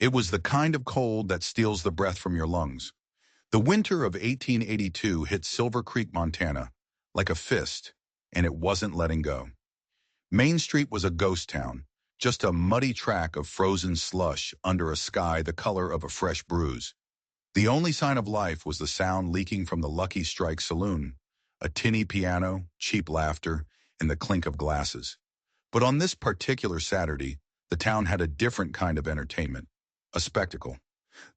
It was the kind of cold that steals the breath from your lungs. The winter of 1882 hit Silver Creek, Montana, like a fist, and it wasn't letting go. Main Street was a ghost town, just a muddy track of frozen slush under a sky the color of a fresh bruise. The only sign of life was the sound leaking from the Lucky Strike saloon, a tinny piano, cheap laughter, and the clink of glasses. But on this particular Saturday, the town had a different kind of entertainment, a spectacle.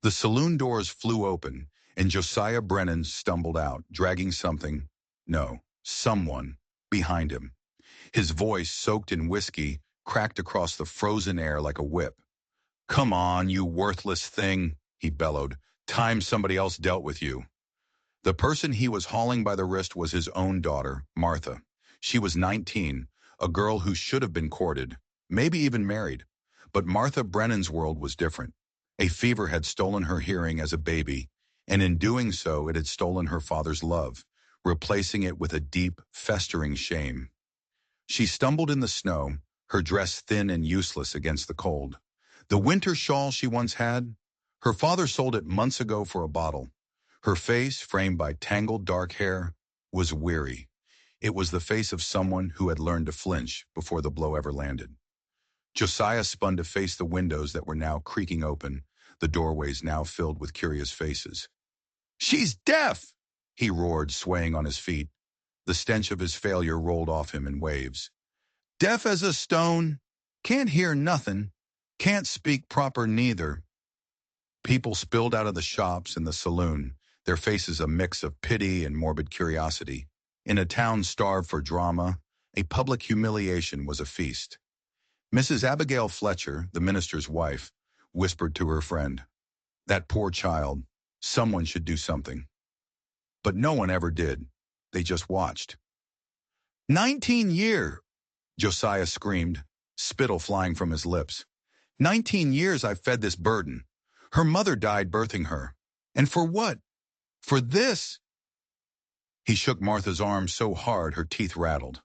The saloon doors flew open, and Josiah Brennan stumbled out, dragging something, no, someone, behind him. His voice, soaked in whiskey, cracked across the frozen air like a whip. "Come on, you worthless thing," he bellowed. "Time somebody else dealt with you." The person he was hauling by the wrist was his own daughter, Martha. She was 19, a girl who should have been courted, maybe even married. But Martha Brennan's world was different. A fever had stolen her hearing as a baby, and in doing so it had stolen her father's love, replacing it with a deep, festering shame. She stumbled in the snow, her dress thin and useless against the cold. The winter shawl she once had, her father sold it months ago for a bottle. Her face, framed by tangled dark hair, was weary. It was the face of someone who had learned to flinch before the blow ever landed. Josiah spun to face the windows that were now creaking open, the doorways now filled with curious faces. "She's deaf!" he roared, swaying on his feet. The stench of his failure rolled off him in waves. "Deaf as a stone, can't hear nothing, can't speak proper neither." People spilled out of the shops and the saloon, their faces a mix of pity and morbid curiosity. In a town starved for drama, a public humiliation was a feast. Mrs. Abigail Fletcher, the minister's wife, whispered to her friend, "That poor child, someone should do something." But no one ever did. They just watched. 19 years, Josiah screamed, spittle flying from his lips. 19 years I've fed this burden. Her mother died birthing her. And for what? For this? He shook Martha's arm so hard her teeth rattled.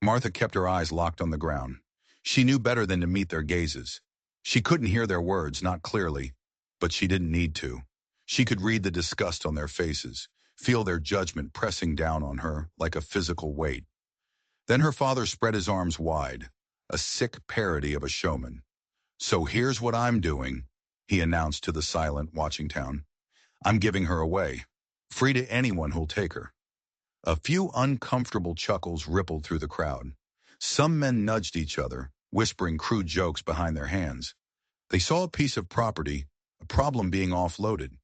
Martha kept her eyes locked on the ground. She knew better than to meet their gazes. She couldn't hear their words, not clearly, but she didn't need to. She could read the disgust on their faces, feel their judgment pressing down on her like a physical weight. Then her father spread his arms wide, a sick parody of a showman. "So here's what I'm doing," he announced to the silent, watching town. "I'm giving her away, free to anyone who'll take her." A few uncomfortable chuckles rippled through the crowd. Some men nudged each other, whispering crude jokes behind their hands. They saw a piece of property, a problem being offloaded.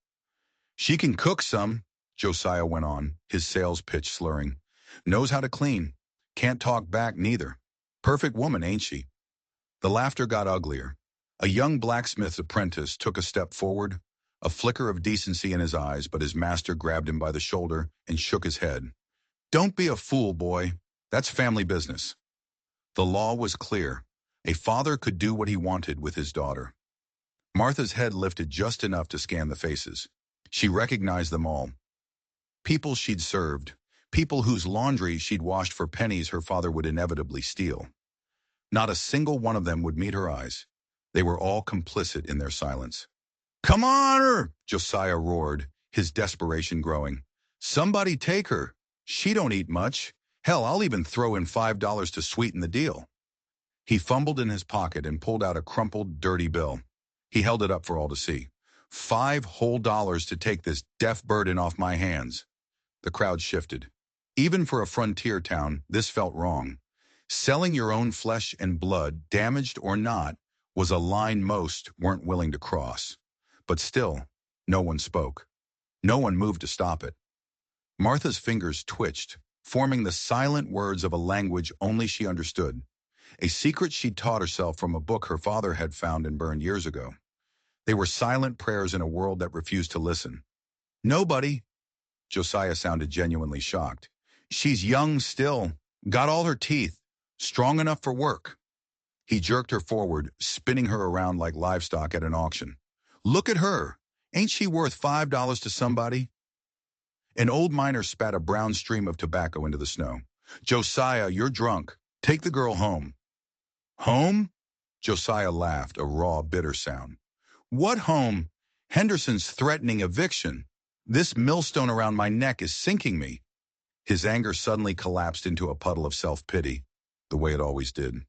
"She can cook some," Josiah went on, his sales pitch slurring. "Knows how to clean. Can't talk back neither. Perfect woman, ain't she?" The laughter got uglier. A young blacksmith's apprentice took a step forward, a flicker of decency in his eyes, but his master grabbed him by the shoulder and shook his head. "Don't be a fool, boy. That's family business." The law was clear. A father could do what he wanted with his daughter. Martha's head lifted just enough to scan the faces. She recognized them all. People she'd served, people whose laundry she'd washed for pennies her father would inevitably steal. Not a single one of them would meet her eyes. They were all complicit in their silence. "Come on her!" Josiah roared, his desperation growing. "Somebody take her. She don't eat much. Hell, I'll even throw in $5 to sweeten the deal." He fumbled in his pocket and pulled out a crumpled, dirty bill. He held it up for all to see. $5 whole to take this deaf burden off my hands." The crowd shifted. Even for a frontier town, this felt wrong. Selling your own flesh and blood, damaged or not, was a line most weren't willing to cross. But still, no one spoke. No one moved to stop it. Martha's fingers twitched, forming the silent words of a language only she understood. A secret she'd taught herself from a book her father had found and burned years ago. They were silent prayers in a world that refused to listen. "Nobody." Josiah sounded genuinely shocked. "She's young still, got all her teeth, strong enough for work." He jerked her forward, spinning her around like livestock at an auction. "Look at her. Ain't she worth $5 to somebody?" An old miner spat a brown stream of tobacco into the snow. "Josiah, you're drunk. Take the girl home." "Home?" Josiah laughed, a raw, bitter sound. What home? Henderson's threatening eviction. This millstone around my neck is sinking me. His anger suddenly collapsed into a puddle of self-pity, the way it always did.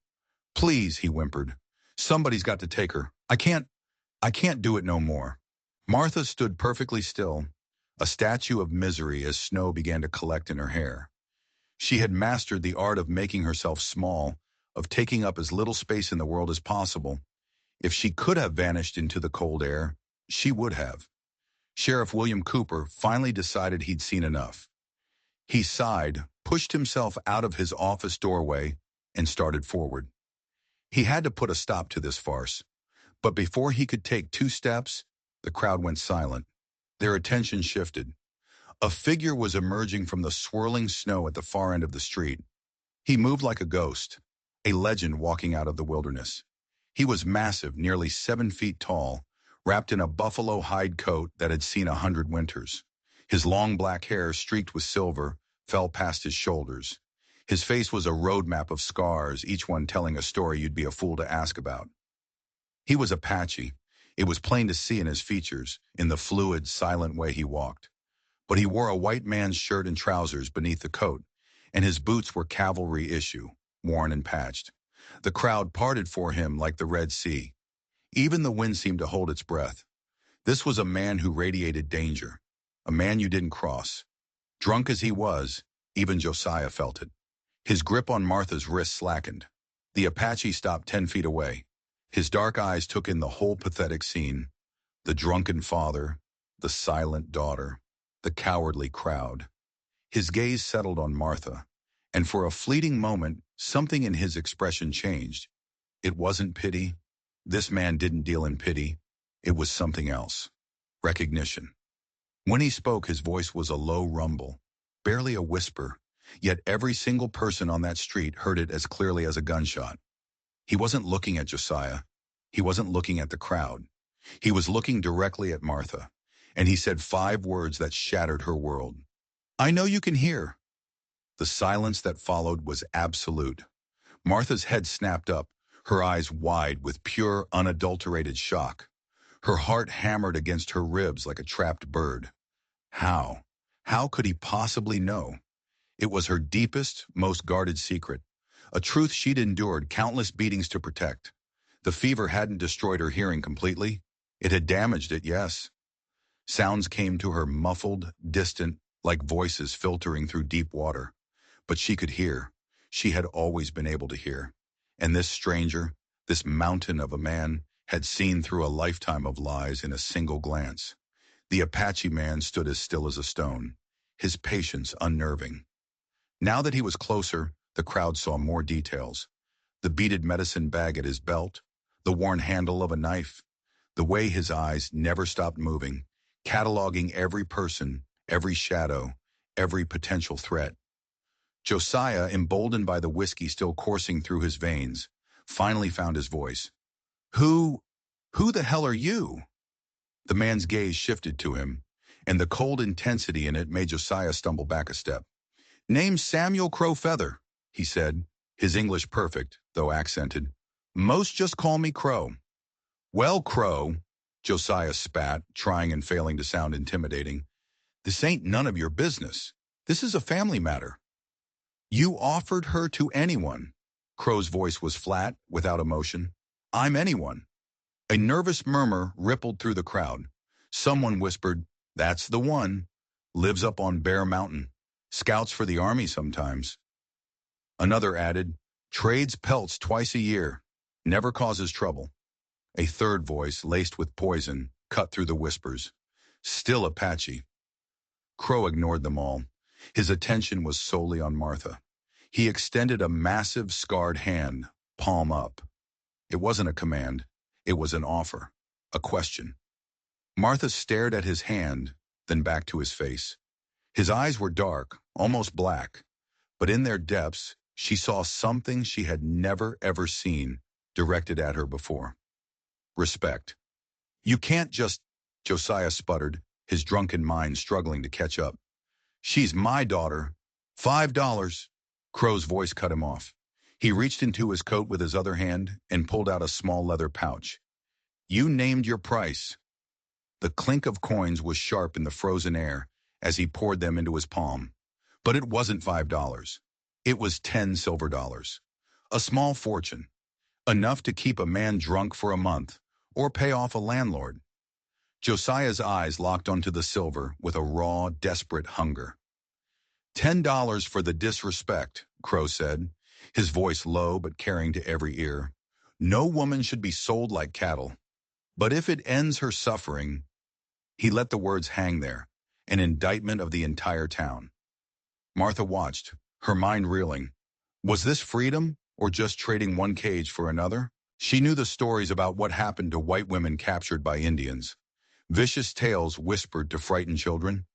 Please, he whimpered. Somebody's got to take her. I can't do it no more. Martha stood perfectly still, a statue of misery as snow began to collect in her hair. She had mastered the art of making herself small, of taking up as little space in the world as possible. If she could have vanished into the cold air, she would have. Sheriff William Cooper finally decided he'd seen enough. He sighed, pushed himself out of his office doorway, and started forward. He had to put a stop to this farce. But before he could take 2 steps, the crowd went silent. Their attention shifted. A figure was emerging from the swirling snow at the far end of the street. He moved like a ghost, a legend walking out of the wilderness. He was massive, nearly 7 feet tall, wrapped in a buffalo hide coat that had seen 100 winters. His long black hair, streaked with silver, fell past his shoulders. His face was a roadmap of scars, each one telling a story you'd be a fool to ask about. He was Apache. It was plain to see in his features, in the fluid, silent way he walked. But he wore a white man's shirt and trousers beneath the coat, and his boots were cavalry issue, worn and patched. The crowd parted for him like the Red Sea. Even the wind seemed to hold its breath. This was a man who radiated danger, a man you didn't cross. Drunk as he was, even Josiah felt it. His grip on Martha's wrist slackened. The Apache stopped 10 feet away. His dark eyes took in the whole pathetic scene. The drunken father, the silent daughter, the cowardly crowd. His gaze settled on Martha, and for a fleeting moment, something in his expression changed. It wasn't pity. This man didn't deal in pity. It was something else. Recognition. When he spoke, his voice was a low rumble, barely a whisper, yet every single person on that street heard it as clearly as a gunshot. He wasn't looking at Josiah. He wasn't looking at the crowd. He was looking directly at Martha, and he said 5 words that shattered her world. I know you can hear. The silence that followed was absolute. Martha's head snapped up, her eyes wide with pure, unadulterated shock. Her heart hammered against her ribs like a trapped bird. How? How could he possibly know? It was her deepest, most guarded secret, a truth she'd endured countless beatings to protect. The fever hadn't destroyed her hearing completely. It had damaged it, yes. Sounds came to her muffled, distant, like voices filtering through deep water. But she could hear. She had always been able to hear. And this stranger, this mountain of a man, had seen through a lifetime of lies in a single glance. The Apache man stood as still as a stone, his patience unnerving. Now that he was closer, the crowd saw more details. The beaded medicine bag at his belt, the worn handle of a knife, the way his eyes never stopped moving, cataloging every person, every shadow, every potential threat. Josiah, emboldened by the whiskey still coursing through his veins, finally found his voice. Who the hell are you? The man's gaze shifted to him, and the cold intensity in it made Josiah stumble back a step. Name's Samuel Crowfeather, he said, his English perfect, though accented. Most just call me Crow. Well, Crow, Josiah spat, trying and failing to sound intimidating. This ain't none of your business. This is a family matter. You offered her to anyone. Crow's voice was flat, without emotion. I'm anyone. A nervous murmur rippled through the crowd. Someone whispered, that's the one. Lives up on Bear Mountain. Scouts for the army sometimes. Another added, trades pelts twice a year. Never causes trouble. A third voice, laced with poison, cut through the whispers. Still Apache. Crow ignored them all. His attention was solely on Martha. He extended a massive, scarred hand, palm up. It wasn't a command. It was an offer, a question. Martha stared at his hand, then back to his face. His eyes were dark, almost black, but in their depths, she saw something she had never ever seen directed at her before. Respect. You can't just, Josiah sputtered, his drunken mind struggling to catch up. She's my daughter. $5. Crow's voice cut him off. He reached into his coat with his other hand and pulled out a small leather pouch. You named your price. The clink of coins was sharp in the frozen air as he poured them into his palm. But it wasn't $5. It was 10 silver dollars. A small fortune, enough to keep a man drunk for a month or pay off a landlord. Josiah's eyes locked onto the silver with a raw, desperate hunger. $10 for the disrespect, Crow said, his voice low but carrying to every ear. No woman should be sold like cattle. But if it ends her suffering, he let the words hang there, an indictment of the entire town. Martha watched, her mind reeling. Was this freedom, or just trading one cage for another? She knew the stories about what happened to white women captured by Indians. Vicious tales whispered to frighten children.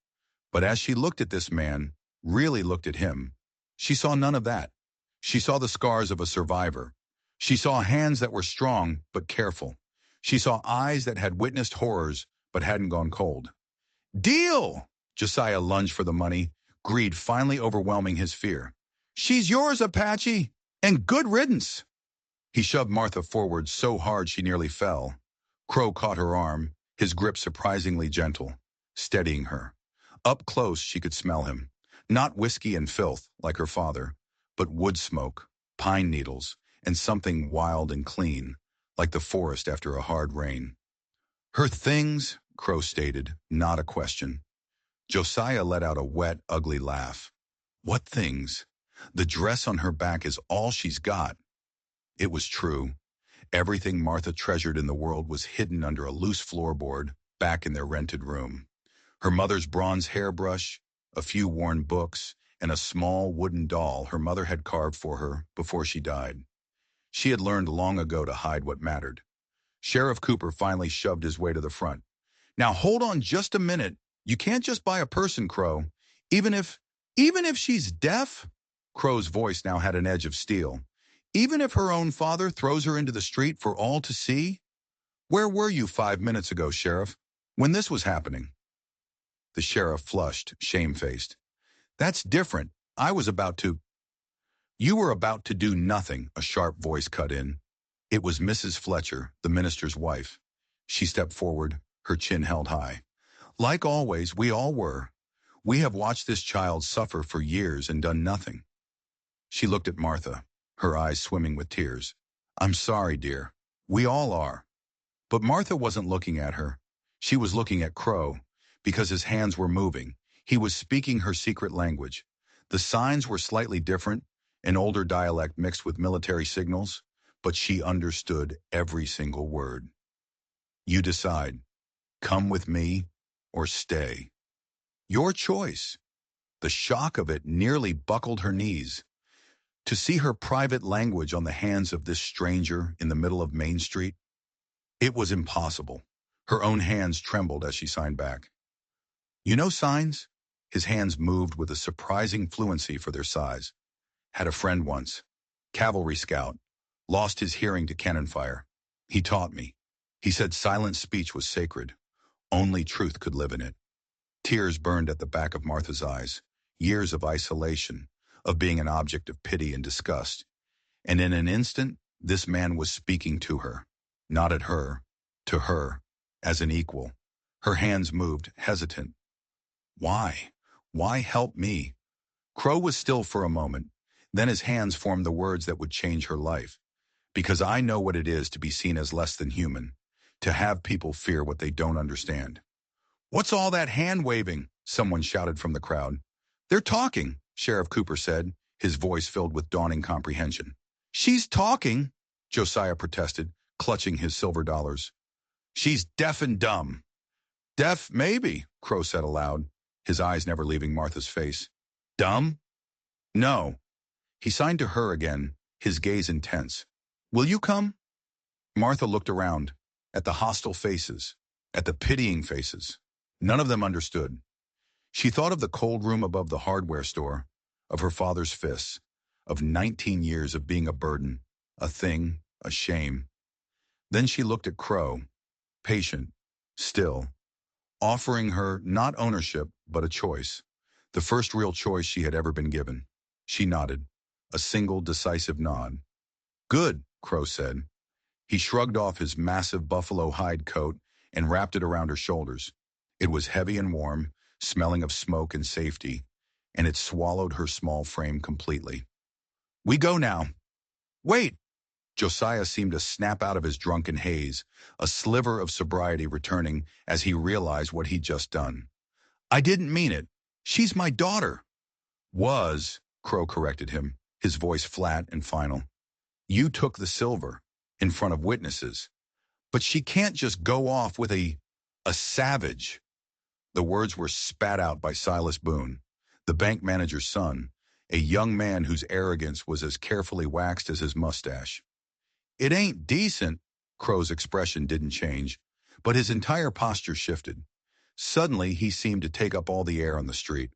But as she looked at this man, really looked at him, she saw none of that. She saw the scars of a survivor. She saw hands that were strong but careful. She saw eyes that had witnessed horrors but hadn't gone cold. Deal! Josiah lunged for the money, greed finally overwhelming his fear. She's yours, Apache, and good riddance. He shoved Martha forward so hard she nearly fell. Crow caught her arm, his grip surprisingly gentle, steadying her. Up close she could smell him. Not whiskey and filth, like her father, but wood smoke, pine needles, and something wild and clean, like the forest after a hard rain. Her things, Crow stated, not a question. Josiah let out a wet, ugly laugh. What things? The dress on her back is all she's got. It was true. Everything Martha treasured in the world was hidden under a loose floorboard back in their rented room. Her mother's bronze hairbrush, a few worn books, and a small wooden doll her mother had carved for her before she died. She had learned long ago to hide what mattered. Sheriff Cooper finally shoved his way to the front. Now hold on just a minute. You can't just buy a person, Crow. Even if she's deaf? Crow's voice now had an edge of steel. Even if her own father throws her into the street for all to see? Where were you 5 minutes ago, Sheriff, when this was happening? The sheriff flushed, shamefaced. That's different. You were about to do nothing, a sharp voice cut in. It was Mrs. Fletcher, the minister's wife. She stepped forward, her chin held high. Like always, we all were. We have watched this child suffer for years and done nothing. She looked at Martha, her eyes swimming with tears. I'm sorry, dear. We all are. But Martha wasn't looking at her. She was looking at Crow, because his hands were moving. He was speaking her secret language. The signs were slightly different, an older dialect mixed with military signals, but she understood every single word. You decide. Come with me or stay. Your choice. The shock of it nearly buckled her knees. To see her private language on the hands of this stranger in the middle of Main Street, it was impossible. Her own hands trembled as she signed back. You know signs? His hands moved with a surprising fluency for their size. Had a friend once. Cavalry scout. Lost his hearing to cannon fire. He taught me. He said silent speech was sacred. Only truth could live in it. Tears burned at the back of Martha's eyes. Years of isolation, of being an object of pity and disgust. And in an instant, this man was speaking to her. Not at her. To her. As an equal. Her hands moved, hesitant. Why? Why help me? Crow was still for a moment. Then his hands formed the words that would change her life. Because I know what it is to be seen as less than human. To have people fear what they don't understand. What's all that hand-waving? Someone shouted from the crowd. They're talking, Sheriff Cooper said, his voice filled with dawning comprehension. She's talking, Josiah protested, clutching his silver dollars. She's deaf and dumb. Deaf, maybe, Crow said aloud, his eyes never leaving Martha's face. Dumb? No. He signed to her again, his gaze intense. Will you come? Martha looked around, at the hostile faces, at the pitying faces. None of them understood. She thought of the cold room above the hardware store, of her father's fists, of 19 years of being a burden, a thing, a shame. Then she looked at Crow, patient, still, offering her not ownership, but a choice, the first real choice she had ever been given. She nodded, a single decisive nod. Good, Crow said. He shrugged off his massive buffalo hide coat and wrapped it around her shoulders. It was heavy and warm, smelling of smoke and safety, and it swallowed her small frame completely. "We go now." "Wait!" Josiah seemed to snap out of his drunken haze, a sliver of sobriety returning as he realized what he'd just done. "I didn't mean it. She's my daughter." "Was," Crow corrected him, his voice flat and final. "You took the silver, in front of witnesses. But she can't just go off with a savage." The words were spat out by Silas Boone, the bank manager's son, a young man whose arrogance was as carefully waxed as his mustache. "It ain't decent." Crow's expression didn't change, but his entire posture shifted. Suddenly, he seemed to take up all the air on the street.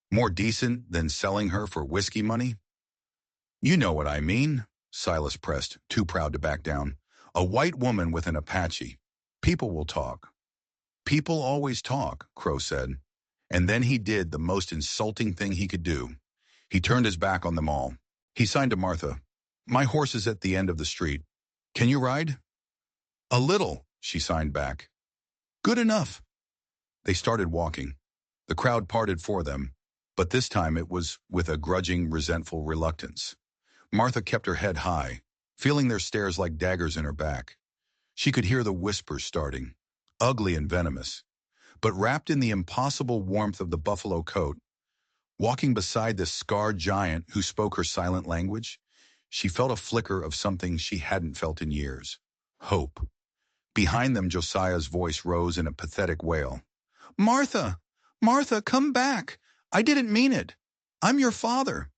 "More decent than selling her for whiskey money?" "You know what I mean," Silas pressed, too proud to back down. "A white woman with an Apache. People will talk." "People always talk," Crow said. And then he did the most insulting thing he could do. He turned his back on them all. He signed to Martha. "My horse is at the end of the street. Can you ride?" "A little," she signed back. "Good enough." They started walking. The crowd parted for them, but this time it was with a grudging, resentful reluctance. Martha kept her head high, feeling their stares like daggers in her back. She could hear the whispers starting, ugly and venomous, but wrapped in the impossible warmth of the buffalo coat. Walking beside this scarred giant who spoke her silent language, she felt a flicker of something she hadn't felt in years. Hope. Behind them, Josiah's voice rose in a pathetic wail. "Martha! Martha, come back! I didn't mean it! I'm your father!"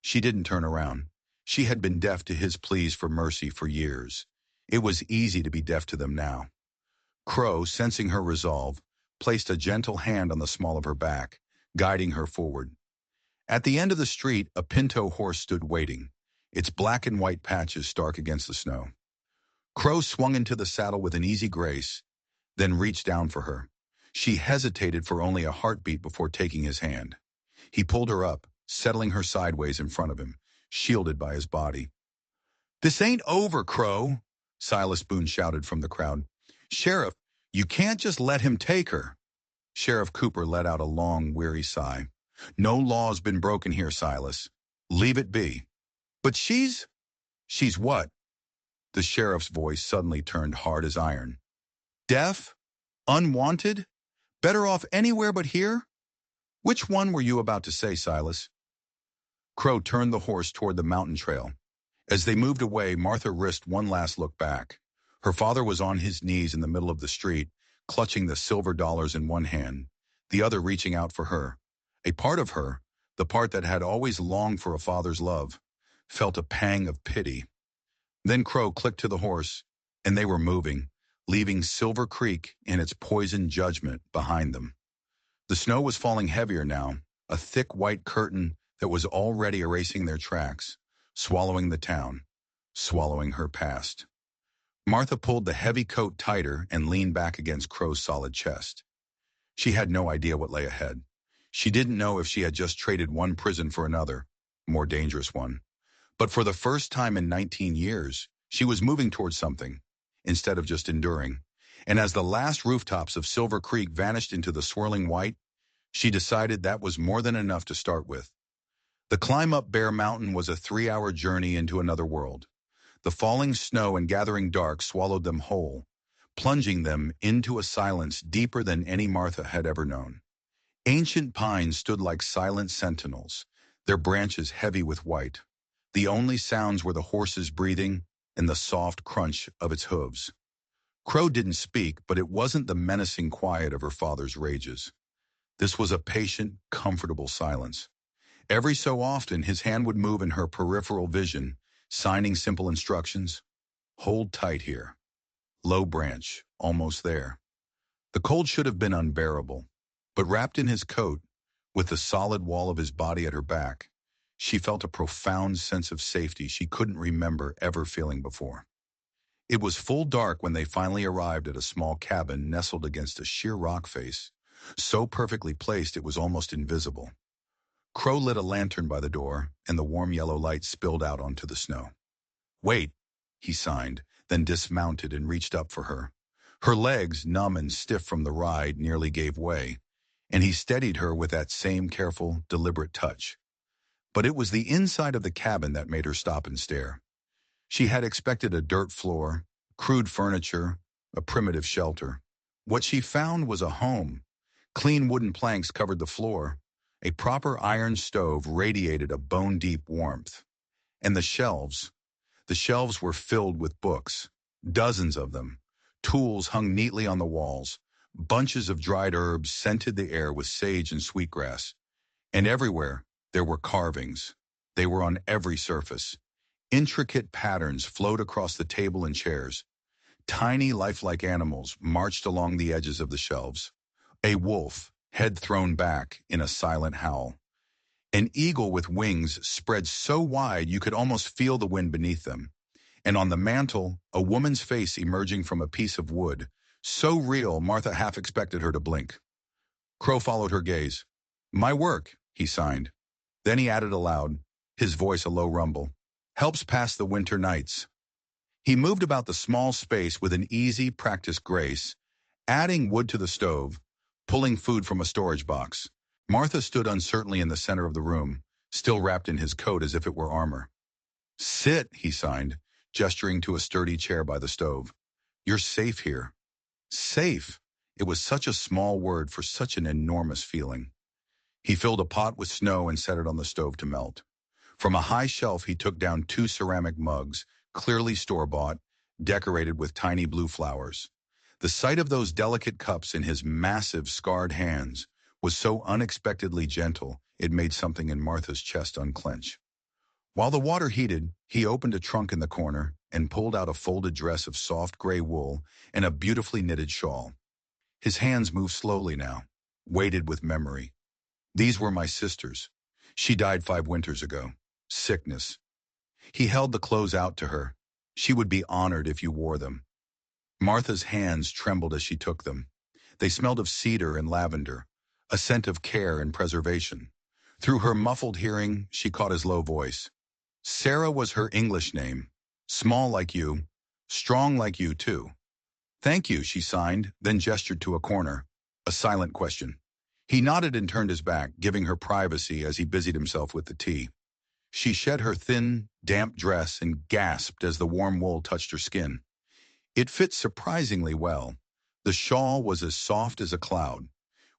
She didn't turn around. She had been deaf to his pleas for mercy for years. It was easy to be deaf to them now. Crow, sensing her resolve, placed a gentle hand on the small of her back, guiding her forward. At the end of the street, a pinto horse stood waiting, its black and white patches stark against the snow. Crow swung into the saddle with an easy grace, then reached down for her. She hesitated for only a heartbeat before taking his hand. He pulled her up, settling her sideways in front of him, shielded by his body. "This ain't over, Crow," Silas Boone shouted from the crowd. "Sheriff, you can't just let him take her." Sheriff Cooper let out a long, weary sigh. "No law's been broken here, Silas. Leave it be." "But she's what?" The sheriff's voice suddenly turned hard as iron. "Deaf? Unwanted? Better off anywhere but here? Which one were you about to say, Silas?" Crow turned the horse toward the mountain trail. As they moved away, Martha risked one last look back. Her father was on his knees in the middle of the street, clutching the silver dollars in one hand, the other reaching out for her. A part of her, the part that had always longed for a father's love, felt a pang of pity. Then Crow clicked to the horse, and they were moving, leaving Silver Creek and its poisoned judgment behind them. The snow was falling heavier now, a thick white curtain that was already erasing their tracks, swallowing the town, swallowing her past. Martha pulled the heavy coat tighter and leaned back against Crow's solid chest. She had no idea what lay ahead. She didn't know if she had just traded one prison for another, more dangerous one. But for the first time in 19 years, she was moving towards something, instead of just enduring. And as the last rooftops of Silver Creek vanished into the swirling white, she decided that was more than enough to start with. The climb up Bear Mountain was a 3-hour journey into another world. The falling snow and gathering dark swallowed them whole, plunging them into a silence deeper than any Martha had ever known. Ancient pines stood like silent sentinels, their branches heavy with white. The only sounds were the horse's breathing and the soft crunch of its hooves. Crow didn't speak, but it wasn't the menacing quiet of her father's rages. This was a patient, comfortable silence. Every so often, his hand would move in her peripheral vision, signing simple instructions. "Hold tight here. Low branch, almost there." The cold should have been unbearable, but wrapped in his coat, with the solid wall of his body at her back, she felt a profound sense of safety she couldn't remember ever feeling before. It was full dark when they finally arrived at a small cabin nestled against a sheer rock face, so perfectly placed it was almost invisible. Crow lit a lantern by the door, and the warm yellow light spilled out onto the snow. "Wait," he signed, then dismounted and reached up for her. Her legs, numb and stiff from the ride, nearly gave way, and he steadied her with that same careful, deliberate touch. But it was the inside of the cabin that made her stop and stare. She had expected a dirt floor, crude furniture, a primitive shelter. What she found was a home. Clean wooden planks covered the floor. A proper iron stove radiated a bone-deep warmth. And the shelves were filled with books, dozens of them. Tools hung neatly on the walls. Bunches of dried herbs scented the air with sage and sweetgrass. And everywhere, there were carvings. They were on every surface. Intricate patterns flowed across the table and chairs. Tiny, lifelike animals marched along the edges of the shelves. A wolf, head thrown back in a silent howl. An eagle with wings spread so wide you could almost feel the wind beneath them. And on the mantel, a woman's face emerging from a piece of wood, so real Martha half expected her to blink. Crow followed her gaze. "My work," he signed. Then he added aloud, his voice a low rumble, "helps pass the winter nights." He moved about the small space with an easy, practiced grace, adding wood to the stove, pulling food from a storage box. Martha stood uncertainly in the center of the room, still wrapped in his coat as if it were armor. "Sit," he signed, gesturing to a sturdy chair by the stove. "You're safe here." Safe. It was such a small word for such an enormous feeling. He filled a pot with snow and set it on the stove to melt. From a high shelf he took down 2 ceramic mugs, clearly store-bought, decorated with tiny blue flowers. The sight of those delicate cups in his massive, scarred hands was so unexpectedly gentle it made something in Martha's chest unclench. While the water heated, he opened a trunk in the corner and pulled out a folded dress of soft gray wool and a beautifully knitted shawl. His hands moved slowly now, weighted with memory. "These were my sister's. She died 5 winters ago. Sickness." He held the clothes out to her. "She would be honored if you wore them." Martha's hands trembled as she took them. They smelled of cedar and lavender, a scent of care and preservation. Through her muffled hearing, she caught his low voice. "Sarah was her English name. Small like you. Strong like you, too." "Thank you," she signed, then gestured to a corner. A silent question. He nodded and turned his back, giving her privacy as he busied himself with the tea. She shed her thin, damp dress and gasped as the warm wool touched her skin. It fit surprisingly well. The shawl was as soft as a cloud.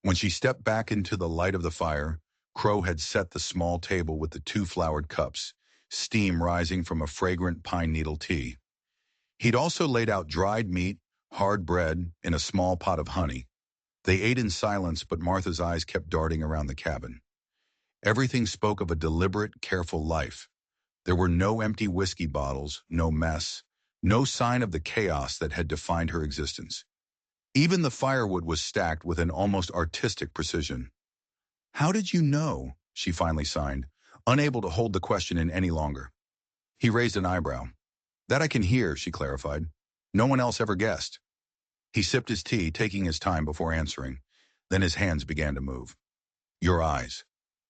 When she stepped back into the light of the fire, Crow had set the small table with the 2 flowered cups, steam rising from a fragrant pine needle tea. He'd also laid out dried meat, hard bread, and a small pot of honey. They ate in silence, but Martha's eyes kept darting around the cabin. Everything spoke of a deliberate, careful life. There were no empty whiskey bottles, no mess, no sign of the chaos that had defined her existence. Even the firewood was stacked with an almost artistic precision. "How did you know?" she finally signed, unable to hold the question in any longer. He raised an eyebrow. "That I can hear," she clarified. "No one else ever guessed." He sipped his tea, taking his time before answering. Then his hands began to move. "Your eyes.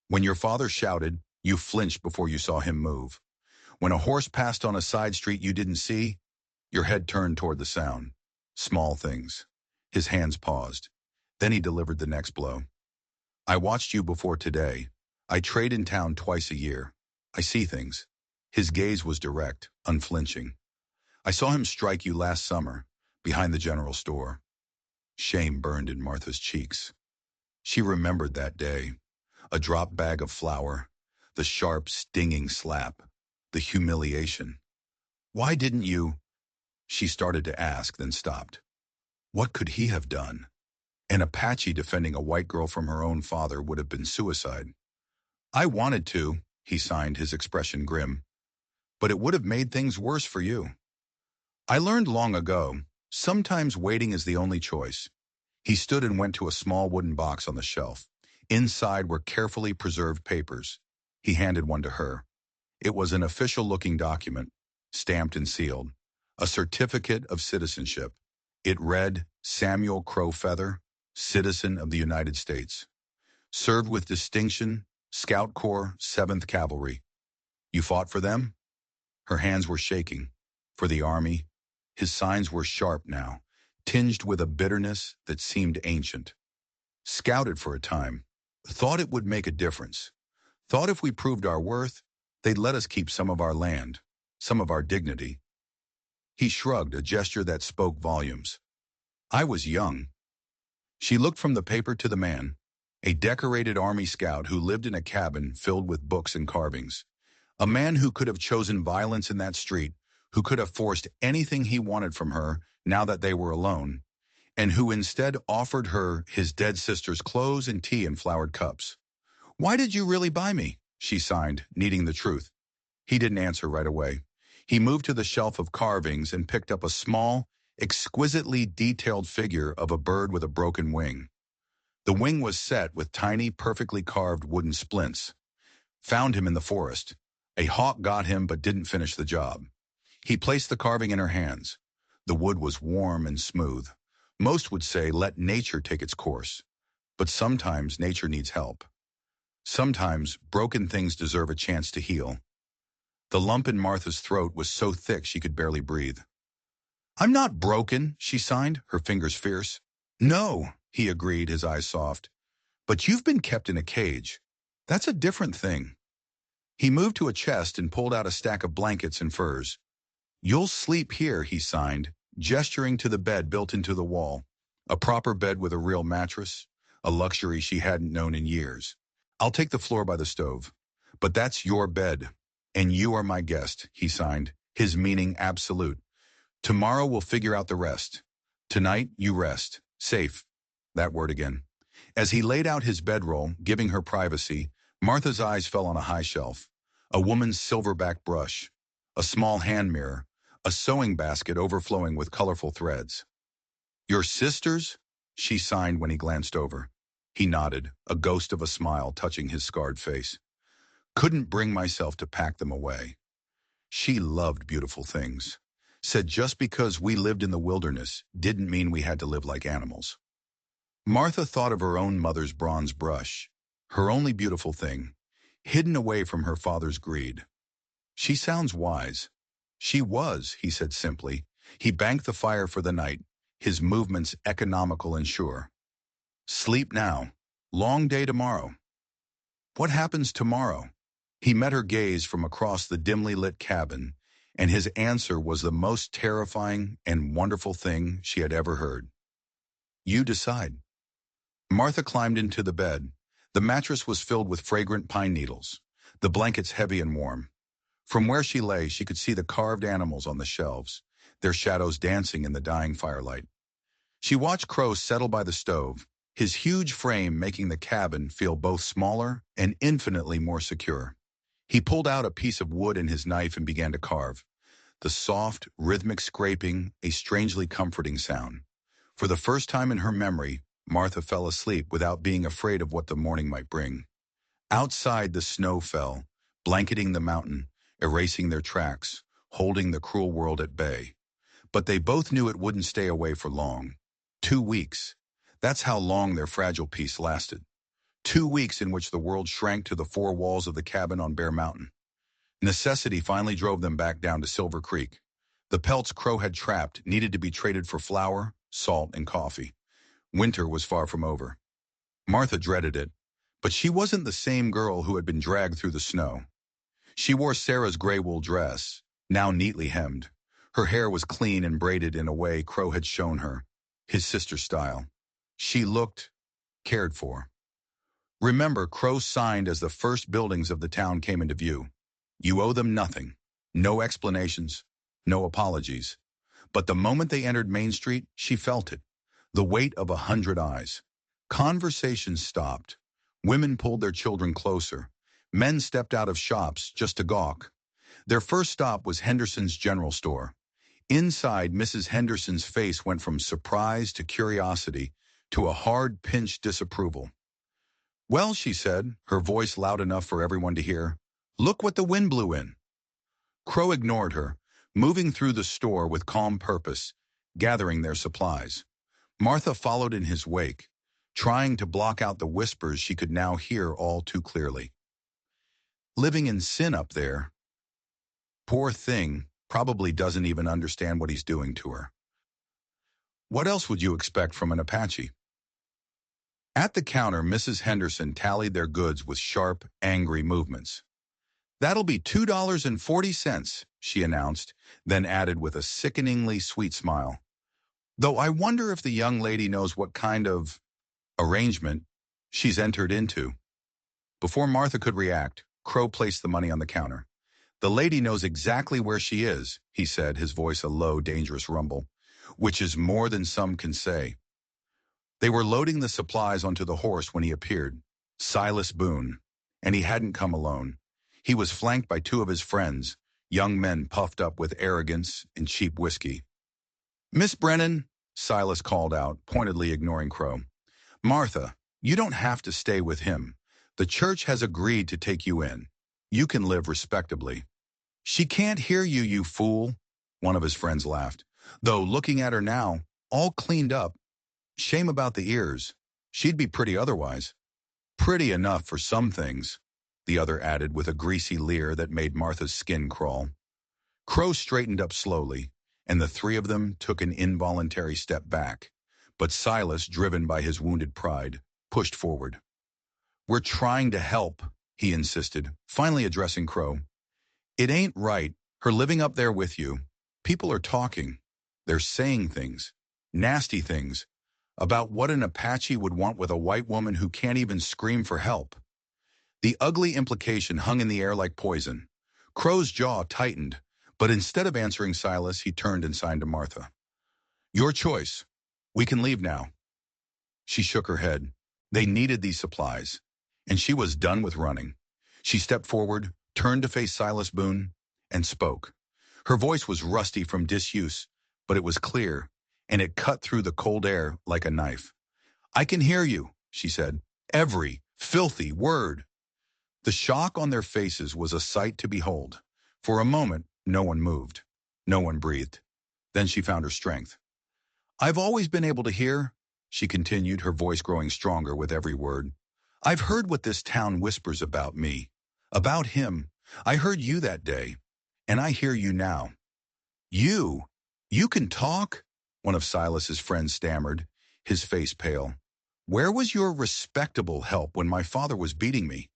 When your father shouted, you flinched before you saw him move. When a horse passed on a side street you didn't see, your head turned toward the sound. Small things." His hands paused. Then he delivered the next blow. "I watched you before today. I trade in town twice a year. I see things." His gaze was direct, unflinching. "I saw him strike you last summer, behind the general store." Shame burned in Martha's cheeks. She remembered that day. A drop bag of flour, the sharp, stinging slap, the humiliation. "Why didn't you?" She started to ask, then stopped. What could he have done? An Apache defending a white girl from her own father would have been suicide. "I wanted to," he signed, his expression grim. "But it would have made things worse for you. I learned long ago, sometimes waiting is the only choice." He stood and went to a small wooden box on the shelf. Inside were carefully preserved papers. He handed one to her. It was an official-looking document, stamped and sealed. A certificate of citizenship. It read, "Samuel Crow Feather, Citizen of the United States. Served with distinction, Scout Corps, 7th Cavalry." "You fought for them?" Her hands were shaking. "For the Army?" His signs were sharp now, tinged with a bitterness that seemed ancient. Scouted for a time. Thought it would make a difference. Thought if we proved our worth, they'd let us keep some of our land, some of our dignity. He shrugged, a gesture that spoke volumes. I was young. She looked from the paper to the man, a decorated army scout who lived in a cabin filled with books and carvings. A man who could have chosen violence in that street, who could have forced anything he wanted from her now that they were alone, and who instead offered her his dead sister's clothes and tea in flowered cups. Why did you really buy me? She signed, needing the truth. He didn't answer right away. He moved to the shelf of carvings and picked up a small, exquisitely detailed figure of a bird with a broken wing. The wing was set with tiny, perfectly carved wooden splints. Found him in the forest. A hawk got him but didn't finish the job. He placed the carving in her hands. The wood was warm and smooth. Most would say, let nature take its course. But sometimes nature needs help. Sometimes broken things deserve a chance to heal. The lump in Martha's throat was so thick she could barely breathe. I'm not broken, she signed, her fingers fierce. No, he agreed, his eyes soft. But you've been kept in a cage. That's a different thing. He moved to a chest and pulled out a stack of blankets and furs. You'll sleep here, he signed, gesturing to the bed built into the wall. A proper bed with a real mattress, a luxury she hadn't known in years. I'll take the floor by the stove. But that's your bed. And you are my guest, he signed, his meaning absolute. Tomorrow we'll figure out the rest. Tonight, you rest. Safe. That word again. As he laid out his bedroll, giving her privacy, Martha's eyes fell on a high shelf. A woman's silverback brush. A small hand mirror. A sewing basket overflowing with colorful threads. Your sisters? She signed when he glanced over. He nodded, a ghost of a smile touching his scarred face. Couldn't bring myself to pack them away. She loved beautiful things. Said just because we lived in the wilderness didn't mean we had to live like animals. Martha thought of her own mother's bronze brush, her only beautiful thing, hidden away from her father's greed. She sounds wise. She was, he said simply. He banked the fire for the night, his movements economical and sure. Sleep now. Long day tomorrow. What happens tomorrow? He met her gaze from across the dimly lit cabin, and his answer was the most terrifying and wonderful thing she had ever heard. You decide. Martha climbed into the bed. The mattress was filled with fragrant pine needles, the blankets heavy and warm. From where she lay, she could see the carved animals on the shelves, their shadows dancing in the dying firelight. She watched Crow settle by the stove, his huge frame making the cabin feel both smaller and infinitely more secure. He pulled out a piece of wood and his knife and began to carve. The soft, rhythmic scraping, a strangely comforting sound. For the first time in her memory, Martha fell asleep without being afraid of what the morning might bring. Outside, the snow fell, blanketing the mountain, erasing their tracks, holding the cruel world at bay. But they both knew it wouldn't stay away for long. 2 weeks. That's how long their fragile peace lasted. 2 weeks in which the world shrank to the 4 walls of the cabin on Bear Mountain. Necessity finally drove them back down to Silver Creek. The pelts Crow had trapped needed to be traded for flour, salt, and coffee. Winter was far from over. Martha dreaded it, but she wasn't the same girl who had been dragged through the snow. She wore Sarah's gray wool dress, now neatly hemmed. Her hair was clean and braided in a way Crow had shown her, his sister's style. She looked cared for. Remember, Crow signed as the first buildings of the town came into view. You owe them nothing. No explanations. No apologies. But the moment they entered Main Street, she felt it. The weight of 100 eyes. Conversations stopped. Women pulled their children closer. Men stepped out of shops just to gawk. Their first stop was Henderson's General Store. Inside, Mrs. Henderson's face went from surprise to curiosity to a hard, pinched disapproval. Well, she said, her voice loud enough for everyone to hear, look what the wind blew in. Crow ignored her, moving through the store with calm purpose, gathering their supplies. Martha followed in his wake, trying to block out the whispers she could now hear all too clearly. Living in sin up there. Poor thing, Probably doesn't even understand what he's doing to her. What else would you expect from an Apache? At the counter, Mrs. Henderson tallied their goods with sharp, angry movements. "That'll be $2.40, she announced, then added with a sickeningly sweet smile. "Though I wonder if the young lady knows what kind of arrangement she's entered into." Before Martha could react, Crow placed the money on the counter. "The lady knows exactly where she is," he said, his voice a low, dangerous rumble, "which is more than some can say." They were loading the supplies onto the horse when he appeared, Silas Boone, and he hadn't come alone. He was flanked by two of his friends, young men puffed up with arrogance and cheap whiskey. "Miss Brennan," Silas called out, pointedly ignoring Crow. "Martha, you don't have to stay with him. The church has agreed to take you in. You can live respectably." "She can't hear you, you fool," one of his friends laughed. "Though looking at her now, all cleaned up, shame about the ears. She'd be pretty otherwise." "Pretty enough for some things," the other added with a greasy leer that made Martha's skin crawl. Crow straightened up slowly, and the three of them took an involuntary step back. But Silas, driven by his wounded pride, pushed forward. "We're trying to help," he insisted, finally addressing Crow. "It ain't right, her living up there with you. People are talking. They're saying things, nasty things, about what an Apache would want with a white woman who can't even scream for help." The ugly implication hung in the air like poison. Crow's jaw tightened, but instead of answering Silas, he turned and signed to Martha. "Your choice. We can leave now." She shook her head. They needed these supplies, and she was done with running. She stepped forward, turned to face Silas Boone, and spoke. Her voice was rusty from disuse, but it was clear, and it cut through the cold air like a knife. "I can hear you," she said. "Every filthy word." The shock on their faces was a sight to behold. For a moment, no one moved. No one breathed. Then she found her strength. "I've always been able to hear," she continued, her voice growing stronger with every word. "I've heard what this town whispers about me. About him. I heard you that day. And I hear you now." "You? You can talk?" one of Silas's friends stammered, his face pale. "Where was your respectable help when my father was beating me?"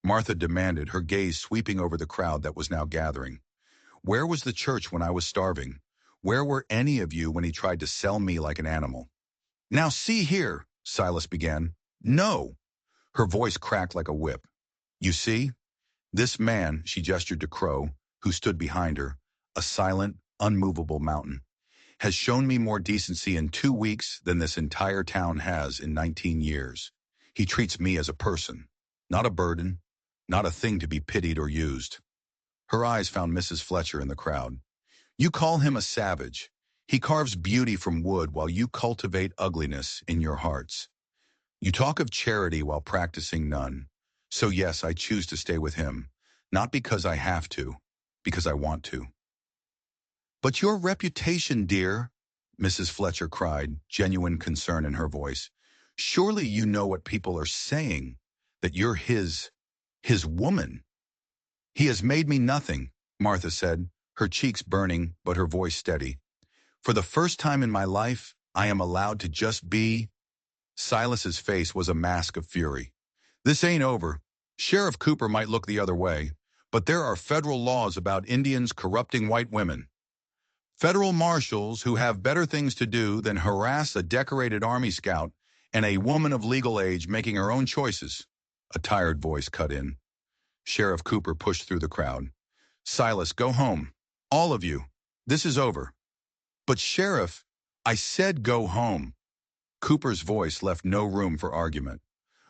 Martha demanded, her gaze sweeping over the crowd that was now gathering. "Where was the church when I was starving? Where were any of you when he tried to sell me like an animal?" "Now see here," Silas began. "No." Her voice cracked like a whip. "You see? This man," she gestured to Crow, who stood behind her, a silent, unmovable mountain, "has shown me more decency in 2 weeks than this entire town has in 19 years. He treats me as a person, not a burden, not a thing to be pitied or used." Her eyes found Mrs. Fletcher in the crowd. "You call him a savage. He carves beauty from wood while you cultivate ugliness in your hearts. You talk of charity while practicing none. So yes, I choose to stay with him, not because I have to, because I want to." "But your reputation, dear," Mrs. Fletcher cried, genuine concern in her voice. "Surely you know what people are saying, that you're his woman." "He has made me nothing," Martha said, her cheeks burning but her voice steady. "For the first time in my life, I am allowed to just be." Silas's face was a mask of fury. "This ain't over. Sheriff Cooper might look the other way, but there are federal laws about Indians corrupting white women. Federal marshals who have better things to do than harass a decorated Army scout and a woman of legal age making her own choices." A tired voice cut in. Sheriff Cooper pushed through the crowd. "Silas, go home. All of you. This is over." "But Sheriff, I said go home." Cooper's voice left no room for argument.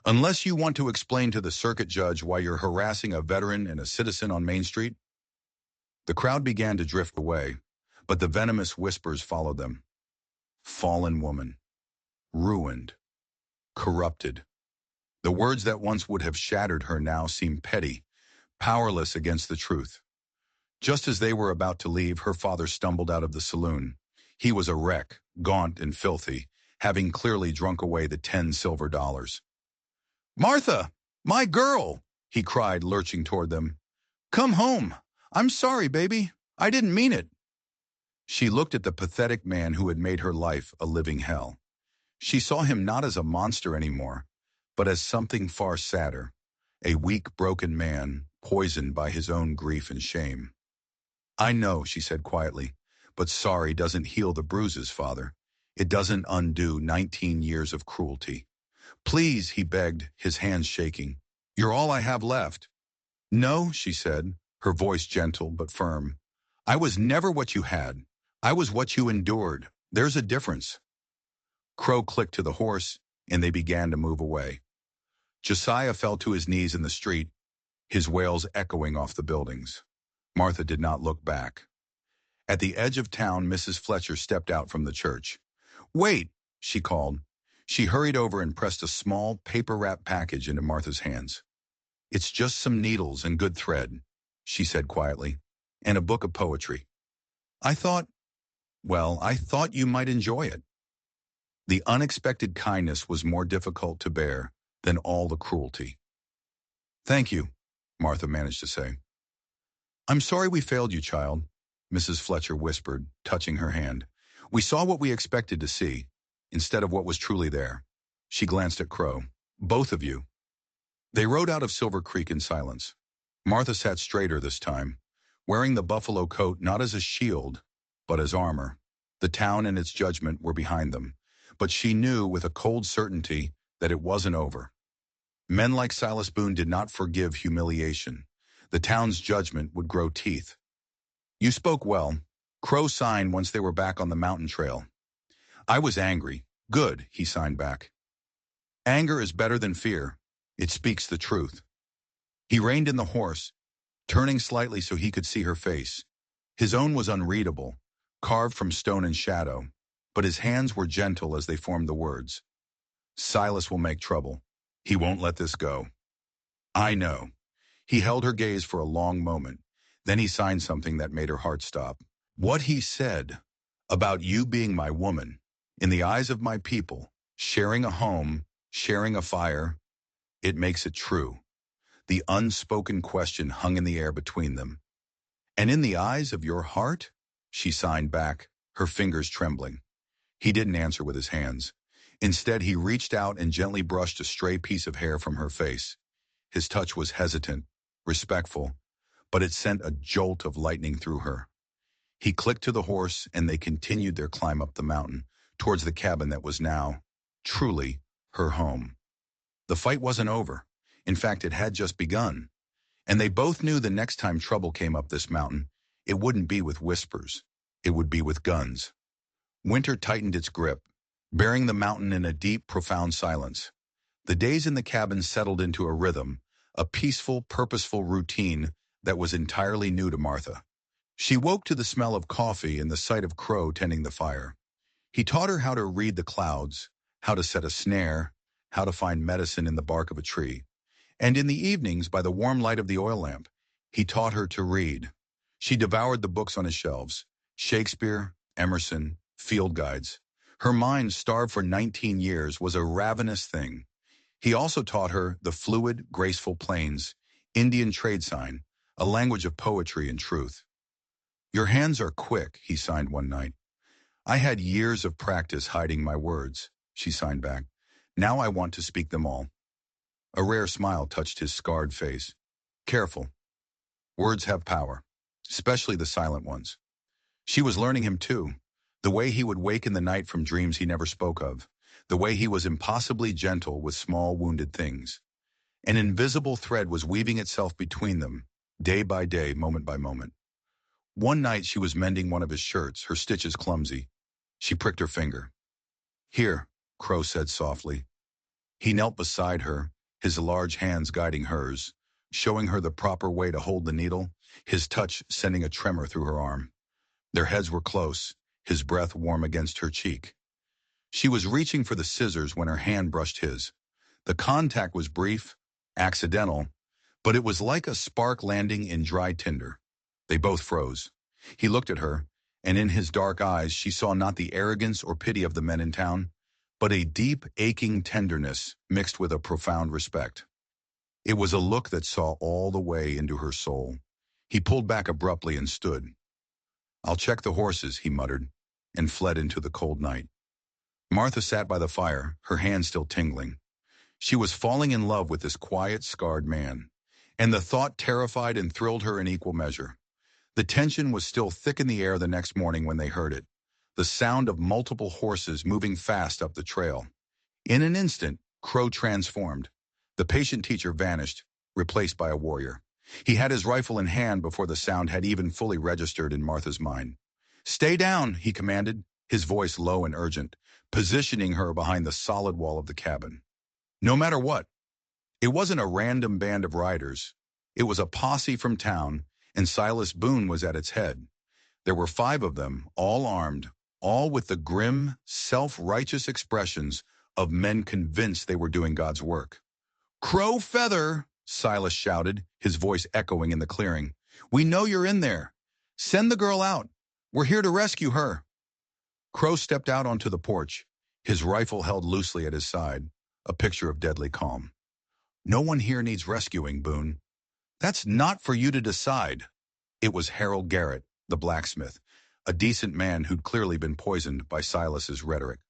"Unless you want to explain to the circuit judge why you're harassing a veteran and a citizen on Main Street." The crowd began to drift away, but the venomous whispers followed them. Fallen woman. Ruined. Corrupted. The words that once would have shattered her now seemed petty, powerless against the truth. Just as they were about to leave, her father stumbled out of the saloon. He was a wreck, gaunt and filthy, having clearly drunk away the 10 silver dollars. "Martha, my girl!" he cried, lurching toward them. "Come home. I'm sorry, baby. I didn't mean it." She looked at the pathetic man who had made her life a living hell. She saw him not as a monster anymore, but as something far sadder, a weak, broken man, poisoned by his own grief and shame. I know, she said quietly, but sorry doesn't heal the bruises, Father. It doesn't undo 19 years of cruelty. Please, he begged, his hands shaking. You're all I have left. No, she said, her voice gentle but firm. I was never what you had. I was what you endured. There's a difference. Crow clicked to the horse, and they began to move away. Josiah fell to his knees in the street, his wails echoing off the buildings. Martha did not look back. At the edge of town, Mrs. Fletcher stepped out from the church. Wait, she called. She hurried over and pressed a small, paper-wrapped package into Martha's hands. It's just some needles and good thread, she said quietly, and a book of poetry. I thought you might enjoy it. The unexpected kindness was more difficult to bear than all the cruelty. Thank you, Martha managed to say. I'm sorry we failed you, child, Mrs. Fletcher whispered, touching her hand. We saw what we expected to see, instead of what was truly there. She glanced at Crow. Both of you. They rode out of Silver Creek in silence. Martha sat straighter this time, wearing the buffalo coat not as a shield, but as armor. The town and its judgment were behind them, but she knew with a cold certainty that it wasn't over. Men like Silas Boone did not forgive humiliation. The town's judgment would grow teeth. You spoke well. Crow signed once they were back on the mountain trail. I was angry. Good, he signed back. Anger is better than fear. It speaks the truth. He reined in the horse, turning slightly so he could see her face. His own was unreadable, carved from stone and shadow, but his hands were gentle as they formed the words. Silas will make trouble. He won't let this go. I know. He held her gaze for a long moment. Then he signed something that made her heart stop. What he said about you being my woman, in the eyes of my people, sharing a home, sharing a fire, it makes it true. The unspoken question hung in the air between them. And in the eyes of your heart? She signed back, her fingers trembling. He didn't answer with his hands. Instead, he reached out and gently brushed a stray piece of hair from her face. His touch was hesitant, respectful, but it sent a jolt of lightning through her. He clicked to the horse, and they continued their climb up the mountain, towards the cabin that was now, truly, her home. The fight wasn't over. In fact, it had just begun. And they both knew the next time trouble came up this mountain, it wouldn't be with whispers. It would be with guns. Winter tightened its grip, bearing the mountain in a deep, profound silence. The days in the cabin settled into a rhythm, a peaceful, purposeful routine that was entirely new to Martha. She woke to the smell of coffee and the sight of Crow tending the fire. He taught her how to read the clouds, how to set a snare, how to find medicine in the bark of a tree. And in the evenings, by the warm light of the oil lamp, he taught her to read. She devoured the books on his shelves, Shakespeare, Emerson, field guides. Her mind, starved for 19 years, was a ravenous thing. He also taught her the fluid, graceful plains, Indian trade sign, a language of poetry and truth. Your hands are quick, he signed one night. I had years of practice hiding my words, she signed back. Now I want to speak them all. A rare smile touched his scarred face. Careful. Words have power, especially the silent ones. She was learning him too, the way he would wake in the night from dreams he never spoke of, the way he was impossibly gentle with small wounded things. An invisible thread was weaving itself between them, day by day, moment by moment. One night she was mending one of his shirts, her stitches clumsy. She pricked her finger. Here, Crow said softly. He knelt beside her, his large hands guiding hers, showing her the proper way to hold the needle, his touch sending a tremor through her arm. Their heads were close, his breath warm against her cheek. She was reaching for the scissors when her hand brushed his. The contact was brief, accidental, but it was like a spark landing in dry tinder. They both froze. He looked at her, and in his dark eyes she saw not the arrogance or pity of the men in town, but a deep, aching tenderness mixed with a profound respect. It was a look that saw all the way into her soul. He pulled back abruptly and stood. I'll check the horses, he muttered, and fled into the cold night. Martha sat by the fire, her hands still tingling. She was falling in love with this quiet, scarred man, and the thought terrified and thrilled her in equal measure. The tension was still thick in the air the next morning when they heard it, the sound of multiple horses moving fast up the trail. In an instant, Crow transformed. The patient teacher vanished, replaced by a warrior. He had his rifle in hand before the sound had even fully registered in Martha's mind. "Stay down," he commanded, his voice low and urgent, positioning her behind the solid wall of the cabin. No matter what, it wasn't a random band of riders. It was a posse from town, and Silas Boone was at its head. There were 5 of them, all armed, all with the grim, self-righteous expressions of men convinced they were doing God's work. "Crow Feather," Silas shouted, his voice echoing in the clearing. "We know you're in there. Send the girl out. We're here to rescue her." Crow stepped out onto the porch, his rifle held loosely at his side, a picture of deadly calm. "No one here needs rescuing, Boone. That's not for you to decide." It was Harold Garrett, the blacksmith, a decent man who'd clearly been poisoned by Silas's rhetoric.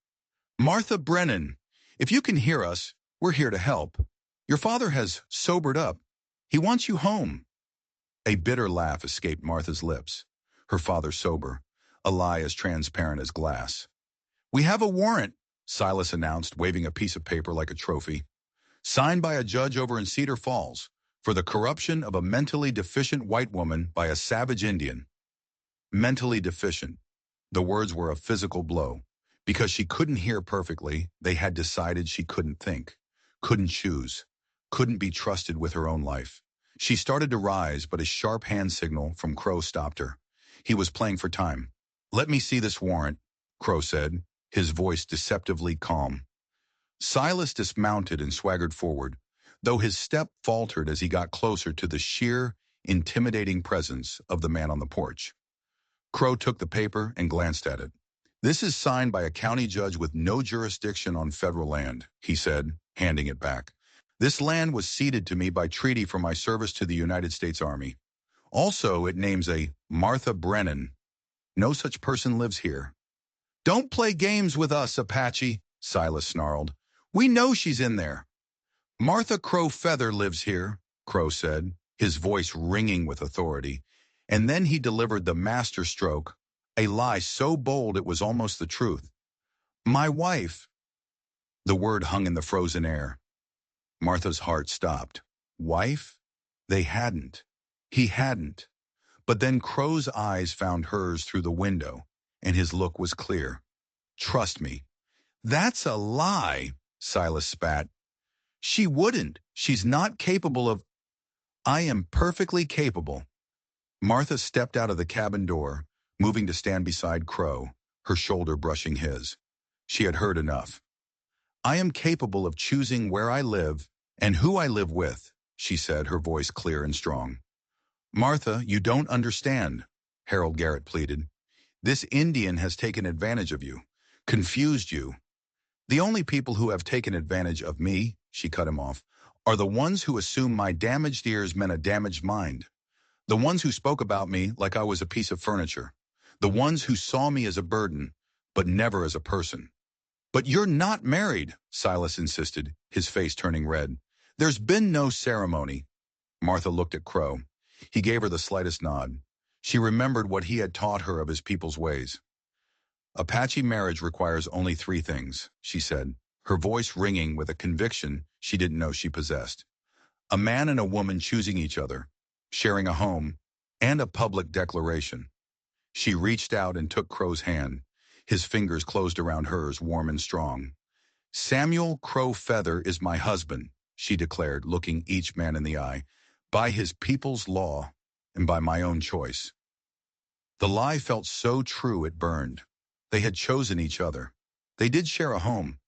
"Martha Brennan, if you can hear us, we're here to help. Your father has sobered up. He wants you home." A bitter laugh escaped Martha's lips. Her father sober, a lie as transparent as glass. "We have a warrant," Silas announced, waving a piece of paper like a trophy. "Signed by a judge over in Cedar Falls, for the corruption of a mentally deficient white woman by a savage Indian." Mentally deficient. The words were a physical blow. Because she couldn't hear perfectly, they had decided she couldn't think, couldn't choose, couldn't be trusted with her own life. She started to rise, but a sharp hand signal from Crow stopped her. He was playing for time. "Let me see this warrant," Crow said, his voice deceptively calm. Silas dismounted and swaggered forward, though his step faltered as he got closer to the sheer, intimidating presence of the man on the porch. Crow took the paper and glanced at it. "This is signed by a county judge with no jurisdiction on federal land," he said, handing it back. "This land was ceded to me by treaty for my service to the United States Army. Also, it names a Martha Brennan. No such person lives here." "Don't play games with us, Apache," Silas snarled. "We know she's in there." "Martha Crow Feather lives here," Crow said, his voice ringing with authority. And then he delivered the master stroke, a lie so bold it was almost the truth. "My wife." The word hung in the frozen air. Martha's heart stopped. Wife? They hadn't. He hadn't. But then Crow's eyes found hers through the window, and his look was clear. "Trust me." "That's a lie," Silas spat. "She wouldn't. She's not capable of—" "I am perfectly capable." Martha stepped out of the cabin door, moving to stand beside Crow, her shoulder brushing his. She had heard enough. "I am capable of choosing where I live and who I live with," she said, her voice clear and strong. "Martha, you don't understand," Harold Garrett pleaded. "This Indian has taken advantage of you, confused you. The only people who have taken advantage of me," she cut him off, "are the ones who assume my damaged ears meant a damaged mind. The ones who spoke about me like I was a piece of furniture. The ones who saw me as a burden, but never as a person." "But you're not married," Silas insisted, his face turning red. "There's been no ceremony." Martha looked at Crow. He gave her the slightest nod. She remembered what he had taught her of his people's ways. "Apache marriage requires only 3 things," she said, her voice ringing with a conviction she didn't know she possessed. "A man and a woman choosing each other, sharing a home, and a public declaration." She reached out and took Crow's hand. His fingers closed around hers, warm and strong. "Samuel Crow Feather is my husband," she declared, looking each man in the eye, "by his people's law and by my own choice." The lie felt so true it burned. They had chosen each other. They did share a home.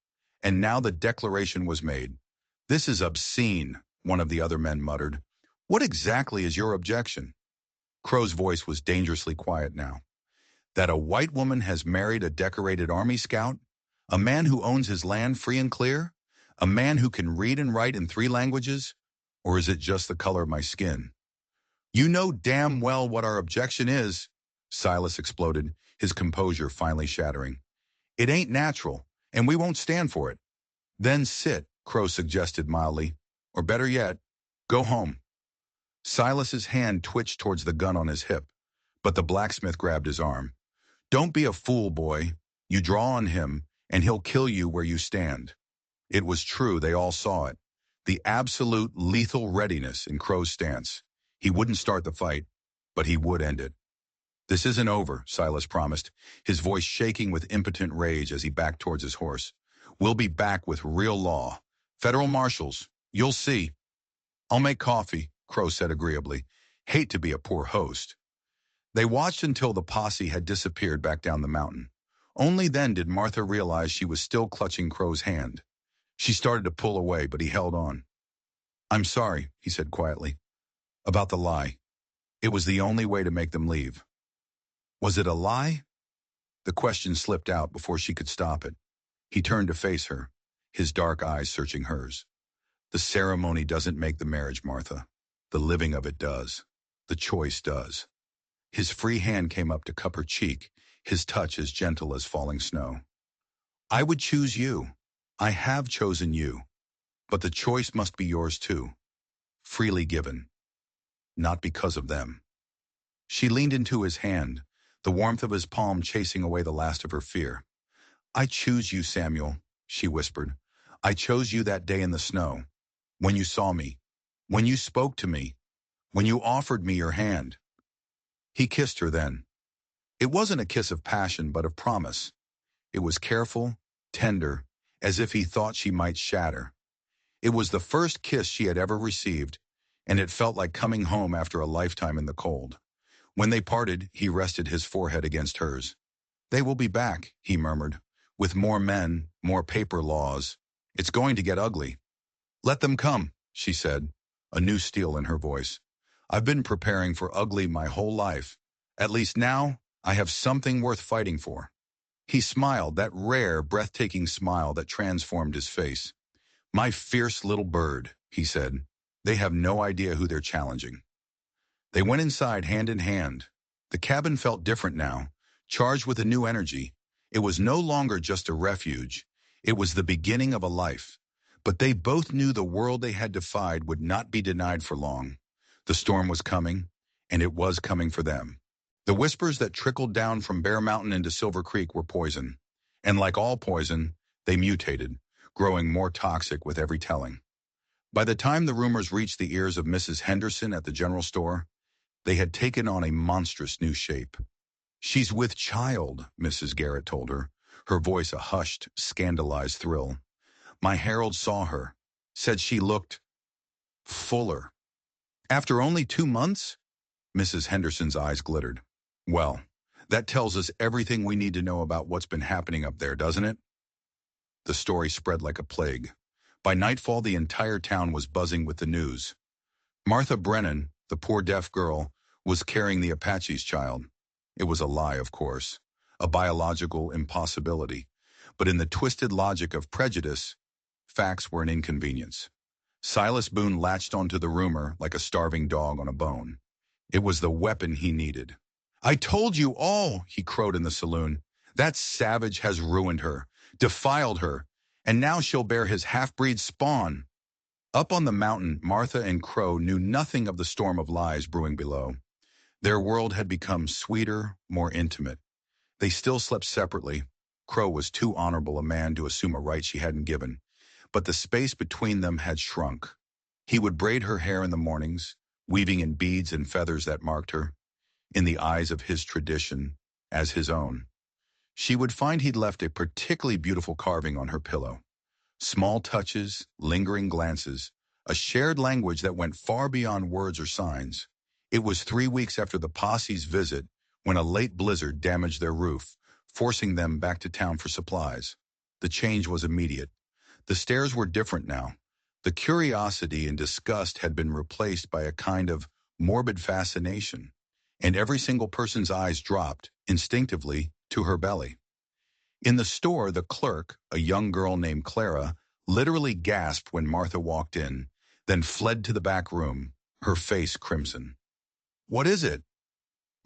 And now the declaration was made. "This is obscene," one of the other men muttered. "What exactly is your objection?" Crow's voice was dangerously quiet now. "That a white woman has married a decorated Army scout? A man who owns his land free and clear? A man who can read and write in 3 languages? Or is it just the color of my skin?" "You know damn well what our objection is." Silas exploded, his composure finally shattering. It ain't natural, and we won't stand for it. Then sit, Crow suggested mildly. Or better yet, go home. Silas's hand twitched towards the gun on his hip, but the blacksmith grabbed his arm. Don't be a fool, boy. You draw on him, and he'll kill you where you stand. It was true, they all saw it. The absolute lethal readiness in Crow's stance. He wouldn't start the fight, but he would end it. This isn't over, Silas promised, his voice shaking with impotent rage as he backed towards his horse. We'll be back with real law. Federal marshals. You'll see. I'll make coffee, Crow said agreeably. Hate to be a poor host. They watched until the posse had disappeared back down the mountain. Only then did Martha realize she was still clutching Crow's hand. She started to pull away, but he held on. I'm sorry, he said quietly. About the lie. It was the only way to make them leave. Was it a lie? The question slipped out before she could stop it. He turned to face her, his dark eyes searching hers. The ceremony doesn't make the marriage, Martha. The living of it does. The choice does. His free hand came up to cup her cheek, his touch as gentle as falling snow. I would choose you. I have chosen you. But the choice must be yours too. Freely given. Not because of them. She leaned into his hand, the warmth of his palm chasing away the last of her fear. I choose you, Samuel, she whispered. I chose you that day in the snow. When you saw me. When you spoke to me. When you offered me your hand. He kissed her then. It wasn't a kiss of passion, but of promise. It was careful, tender, as if he thought she might shatter. It was the first kiss she had ever received, and it felt like coming home after a lifetime in the cold. When they parted, he rested his forehead against hers. They will be back, he murmured, with more men, more paper laws. It's going to get ugly. Let them come, she said, a new steel in her voice. I've been preparing for ugly my whole life. At least now, I have something worth fighting for. He smiled, that rare, breathtaking smile that transformed his face. My fierce little bird, he said. They have no idea who they're challenging. They went inside hand in hand. The cabin felt different now, charged with a new energy. It was no longer just a refuge. It was the beginning of a life. But they both knew the world they had defied would not be denied for long. The storm was coming, and it was coming for them. The whispers that trickled down from Bear Mountain into Silver Creek were poison. And like all poison, they mutated, growing more toxic with every telling. By the time the rumors reached the ears of Mrs. Henderson at the general store, they had taken on a monstrous new shape. She's with child, Mrs. Garrett told her, her voice a hushed, scandalized thrill. My herald saw her, said she looked fuller. After only 2 months? Mrs. Henderson's eyes glittered. Well, that tells us everything we need to know about what's been happening up there, doesn't it? The story spread like a plague. By nightfall, the entire town was buzzing with the news. Martha Brennan, the poor deaf girl, was carrying the Apache's child. It was a lie, of course, a biological impossibility. But in the twisted logic of prejudice, facts were an inconvenience. Silas Boone latched onto the rumor like a starving dog on a bone. It was the weapon he needed. I told you all, he crowed in the saloon. That savage has ruined her, defiled her, and now she'll bear his half-breed spawn. Up on the mountain, Martha and Crow knew nothing of the storm of lies brewing below. Their world had become sweeter, more intimate. They still slept separately. Crow was too honorable a man to assume a right she hadn't given. But the space between them had shrunk. He would braid her hair in the mornings, weaving in beads and feathers that marked her, in the eyes of his tradition, as his own. She would find he'd left a particularly beautiful carving on her pillow. Small touches, lingering glances, a shared language that went far beyond words or signs. It was 3 weeks after the posse's visit when a late blizzard damaged their roof, forcing them back to town for supplies. The change was immediate. The stares were different now. The curiosity and disgust had been replaced by a kind of morbid fascination, and every single person's eyes dropped, instinctively, to her belly. In the store, the clerk, a young girl named Clara, literally gasped when Martha walked in, then fled to the back room, her face crimson. What is it?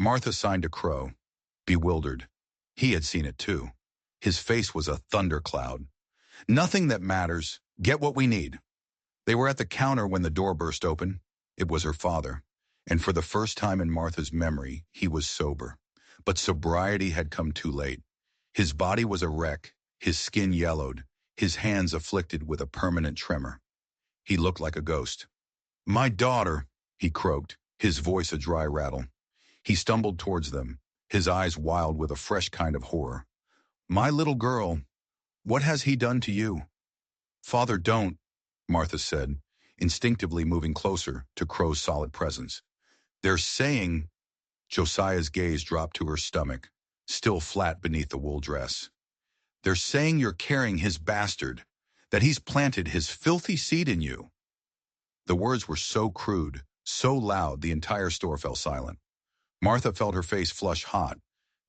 Martha signed to Crow, bewildered. He had seen it too. His face was a thundercloud. Nothing that matters. Get what we need. They were at the counter when the door burst open. It was her father. And for the first time in Martha's memory, he was sober. But sobriety had come too late. His body was a wreck, his skin yellowed, his hands afflicted with a permanent tremor. He looked like a ghost. "My daughter," he croaked, his voice a dry rattle. He stumbled towards them, his eyes wild with a fresh kind of horror. "My little girl, what has he done to you?" "Father, don't," Martha said, instinctively moving closer to Crow's solid presence. "They're saying—" Josiah's gaze dropped to her stomach, still flat beneath the wool dress. "They're saying you're carrying his bastard, that he's planted his filthy seed in you." The words were so crude, so loud the entire store fell silent. Martha felt her face flush hot,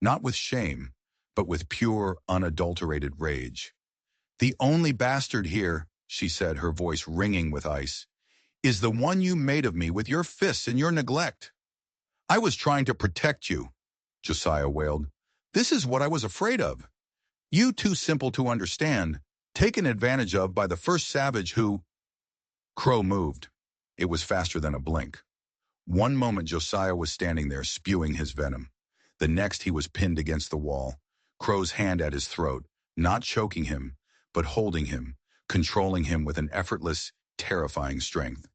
not with shame, but with pure, unadulterated rage. "The only bastard here," she said, her voice ringing with ice, "is the one you made of me with your fists and your neglect." "I was trying to protect you," Josiah wailed. "This is what I was afraid of. You too simple to understand, taken advantage of by the first savage who—" Crow moved. It was faster than a blink. One moment Josiah was standing there spewing his venom. The next he was pinned against the wall, Crow's hand at his throat, not choking him, but holding him, controlling him with an effortless, terrifying strength.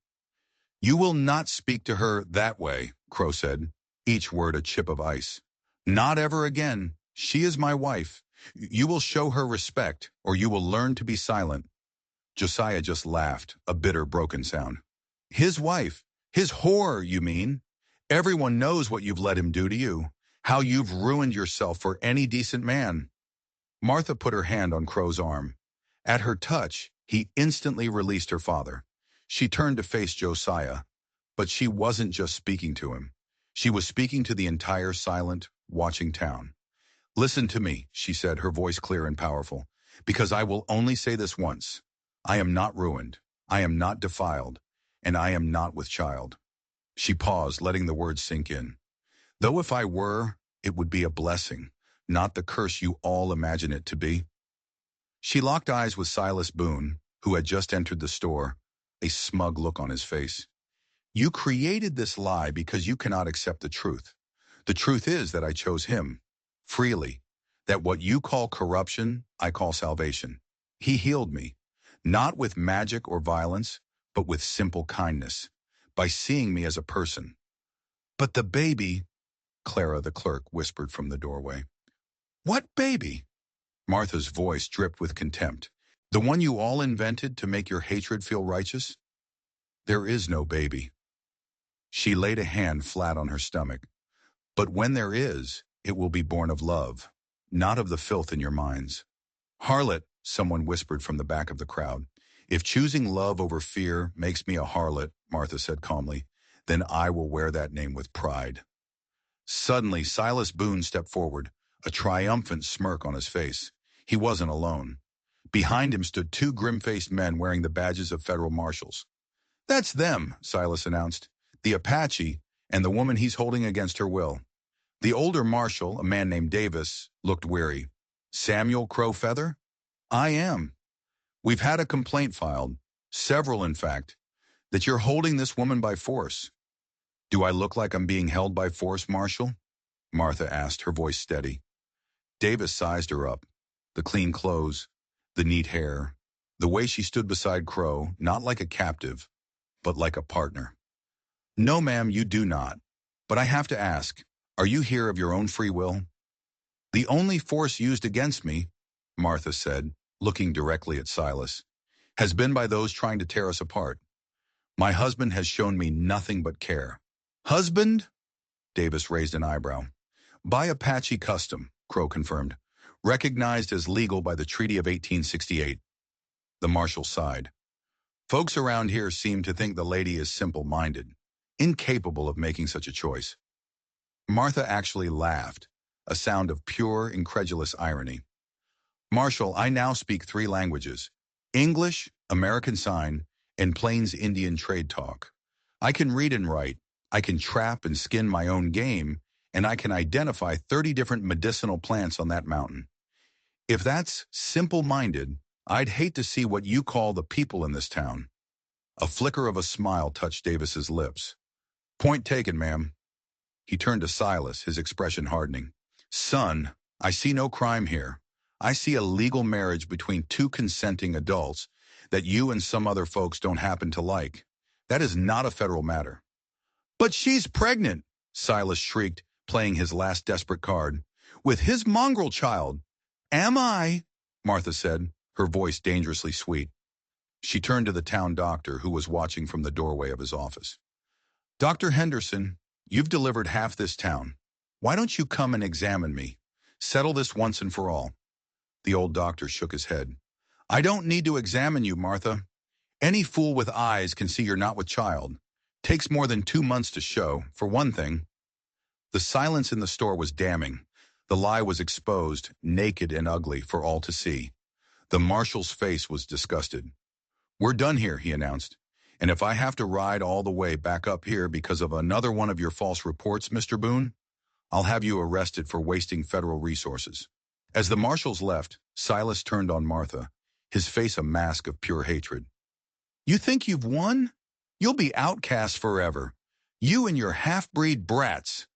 "You will not speak to her that way," Crow said, each word a chip of ice. "Not ever again. She is my wife. You will show her respect, or you will learn to be silent." Josiah just laughed, a bitter, broken sound. "His wife? His whore, you mean? Everyone knows what you've let him do to you, how you've ruined yourself for any decent man." Martha put her hand on Crow's arm. At her touch, he instantly released her father. She turned to face Josiah, but she wasn't just speaking to him. She was speaking to the entire silent, watching town. "Listen to me," she said, her voice clear and powerful, "because I will only say this once. I am not ruined. I am not defiled. And I am not with child." She paused, letting the words sink in. "Though if I were, it would be a blessing, not the curse you all imagine it to be." She locked eyes with Silas Boone, who had just entered the store, a smug look on his face. "You created this lie because you cannot accept the truth. The truth is that I chose him, freely, that what you call corruption, I call salvation. He healed me, not with magic or violence, but with simple kindness, by seeing me as a person." "But the baby," Clara the clerk whispered from the doorway. "What baby?" Martha's voice dripped with contempt. "The one you all invented to make your hatred feel righteous? There is no baby." She laid a hand flat on her stomach. "But when there is, it will be born of love, not of the filth in your minds." "Harlot," someone whispered from the back of the crowd. "If choosing love over fear makes me a harlot," Martha said calmly, "then I will wear that name with pride." Suddenly, Silas Boone stepped forward, a triumphant smirk on his face. He wasn't alone. Behind him stood two grim-faced men wearing the badges of federal marshals. "That's them," Silas announced. "The Apache and the woman he's holding against her will." The older marshal, a man named Davis, looked weary. "Samuel Crowfeather?" "I am. We've had a complaint filed, several in fact, that you're holding this woman by force." "Do I look like I'm being held by force, Marshal?" Martha asked, her voice steady. Davis sized her up. The clean clothes, the neat hair, the way she stood beside Crow, not like a captive, but like a partner. "No, ma'am, you do not. But I have to ask, are you here of your own free will?" "The only force used against me," Martha said, looking directly at Silas, "has been by those trying to tear us apart. My husband has shown me nothing but care." "Husband?" Davis raised an eyebrow. "By Apache custom," Crow confirmed. "Recognized as legal by the Treaty of 1868. The marshal sighed. "Folks around here seem to think the lady is simple-minded, incapable of making such a choice." Martha actually laughed, a sound of pure, incredulous irony. "Marshal, I now speak 3 languages: English, American Sign, and Plains Indian trade talk. I can read and write. I can trap and skin my own game, and I can identify 30 different medicinal plants on that mountain. If that's simple-minded, I'd hate to see what you call the people in this town." A flicker of a smile touched Davis's lips. "Point taken, ma'am." He turned to Silas, his expression hardening. "Son, I see no crime here. I see a legal marriage between two consenting adults that you and some other folks don't happen to like. That is not a federal matter." "But she's pregnant," Silas shrieked, playing his last desperate card. "With his mongrel child." "Am I?" Martha said, her voice dangerously sweet. She turned to the town doctor, who was watching from the doorway of his office. "Dr. Henderson, you've delivered half this town. Why don't you come and examine me? Settle this once and for all." The old doctor shook his head. "I don't need to examine you, Martha. Any fool with eyes can see you're not with child. Takes more than 2 months to show, for one thing." The silence in the store was damning. The lie was exposed, naked and ugly, for all to see. The marshal's face was disgusted. "We're done here," he announced. "And if I have to ride all the way back up here because of another one of your false reports, Mr. Boone, I'll have you arrested for wasting federal resources." As the marshals left, Silas turned on Martha, his face a mask of pure hatred. "You think you've won? You'll be outcast forever. You and your half-breed brats."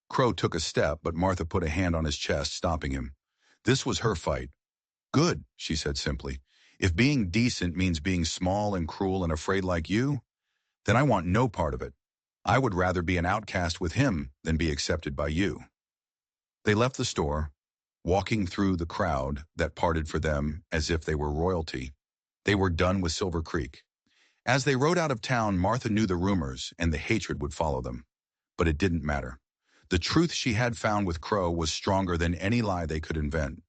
Crow took a step, but Martha put a hand on his chest, stopping him. This was her fight. "Good," she said simply. "If being decent means being small and cruel and afraid like you, then I want no part of it. I would rather be an outcast with him than be accepted by you." They left the store, walking through the crowd that parted for them as if they were royalty. They were done with Silver Creek. As they rode out of town, Martha knew the rumors and the hatred would follow them. But it didn't matter. The truth she had found with Crow was stronger than any lie they could invent.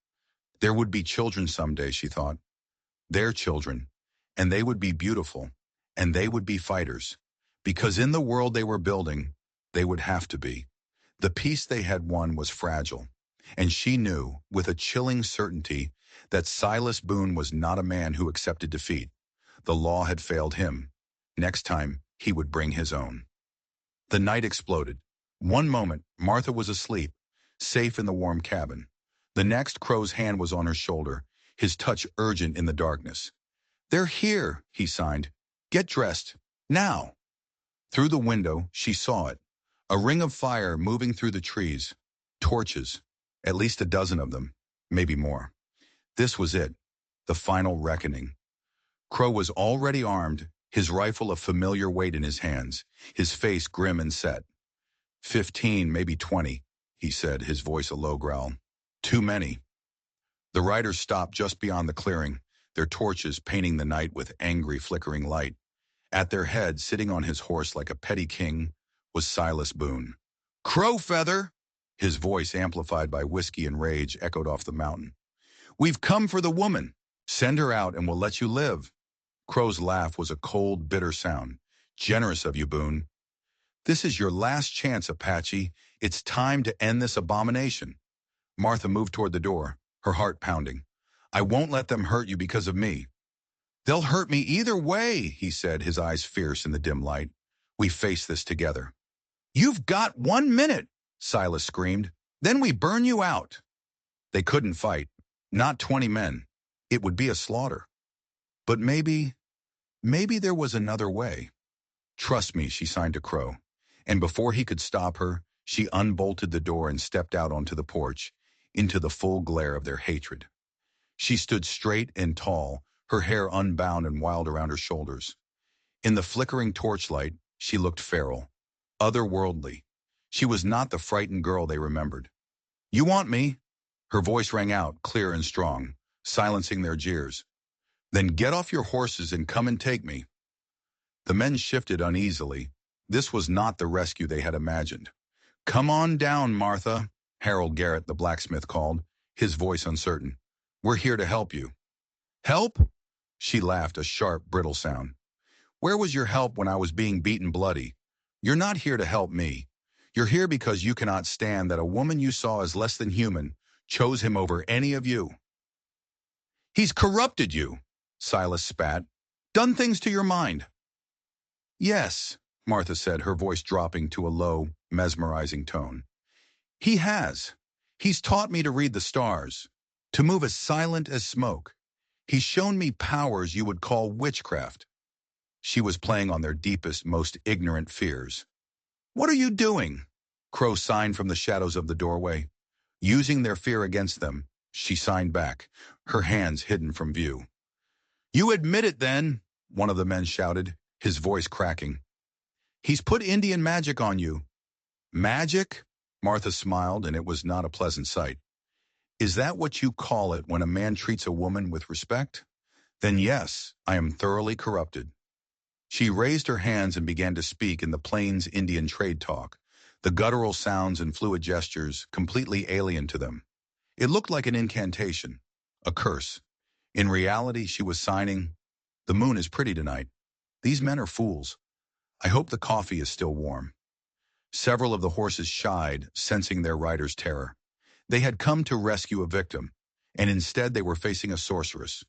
There would be children someday, she thought. Their children. And they would be beautiful. And they would be fighters. Because in the world they were building, they would have to be. The peace they had won was fragile. And she knew, with a chilling certainty, that Silas Boone was not a man who accepted defeat. The law had failed him. Next time, he would bring his own. The night exploded. One moment, Martha was asleep, safe in the warm cabin. The next, Crow's hand was on her shoulder, his touch urgent in the darkness. "They're here," he signed. "Get dressed. Now." Through the window, she saw it. A ring of fire moving through the trees. Torches. At least a dozen of them. Maybe more. This was it. The final reckoning. Crow was already armed, his rifle a familiar weight in his hands, his face grim and set. 15, maybe 20, he said, his voice a low growl. Too many. The riders stopped just beyond the clearing, their torches painting the night with angry, flickering light. At their head, sitting on his horse like a petty king, was Silas Boone. "Crow Feather!" His voice, amplified by whiskey and rage, echoed off the mountain. "We've come for the woman. Send her out and we'll let you live." Crow's laugh was a cold, bitter sound. "Generous of you, Boone. This is your last chance, Apache. It's time to end this abomination." Martha moved toward the door, her heart pounding. "I won't let them hurt you because of me." "They'll hurt me either way," he said, his eyes fierce in the dim light. "We face this together." "You've got 1 minute," Silas screamed. "Then we burn you out." They couldn't fight. Not 20 men. It would be a slaughter. But maybe there was another way. "Trust me," she signed to Crow. And before he could stop her, she unbolted the door and stepped out onto the porch, into the full glare of their hatred. She stood straight and tall, her hair unbound and wild around her shoulders. In the flickering torchlight, she looked feral, otherworldly. She was not the frightened girl they remembered. "You want me?" Her voice rang out, clear and strong, silencing their jeers. "Then get off your horses and come and take me." The men shifted uneasily. This was not the rescue they had imagined. "Come on down, Martha," Harold Garrett, the blacksmith, called, his voice uncertain. "We're here to help you." "Help?" She laughed, a sharp, brittle sound. "Where was your help when I was being beaten bloody? You're not here to help me. You're here because you cannot stand that a woman you saw as less than human chose him over any of you." "He's corrupted you," Silas spat. "Done things to your mind." "Yes," Martha said, her voice dropping to a low, mesmerizing tone. He has. He's taught me to read the stars, to move as silent as smoke. He's shown me powers you would call witchcraft. She was playing on their deepest, most ignorant fears. What are you doing? Crow signed from the shadows of the doorway. Using their fear against them, she signed back, her hands hidden from view. You admit it then, one of the men shouted, his voice cracking. He's put Indian magic on you. Magic? Martha smiled, and it was not a pleasant sight. Is that what you call it when a man treats a woman with respect? Then yes, I am thoroughly corrupted. She raised her hands and began to speak in the Plains Indian trade talk, the guttural sounds and fluid gestures completely alien to them. It looked like an incantation, a curse. In reality, she was signing, "The moon is pretty tonight. These men are fools. I hope the coffee is still warm." Several of the horses shied, sensing their rider's terror. They had come to rescue a victim, and instead they were facing a sorceress.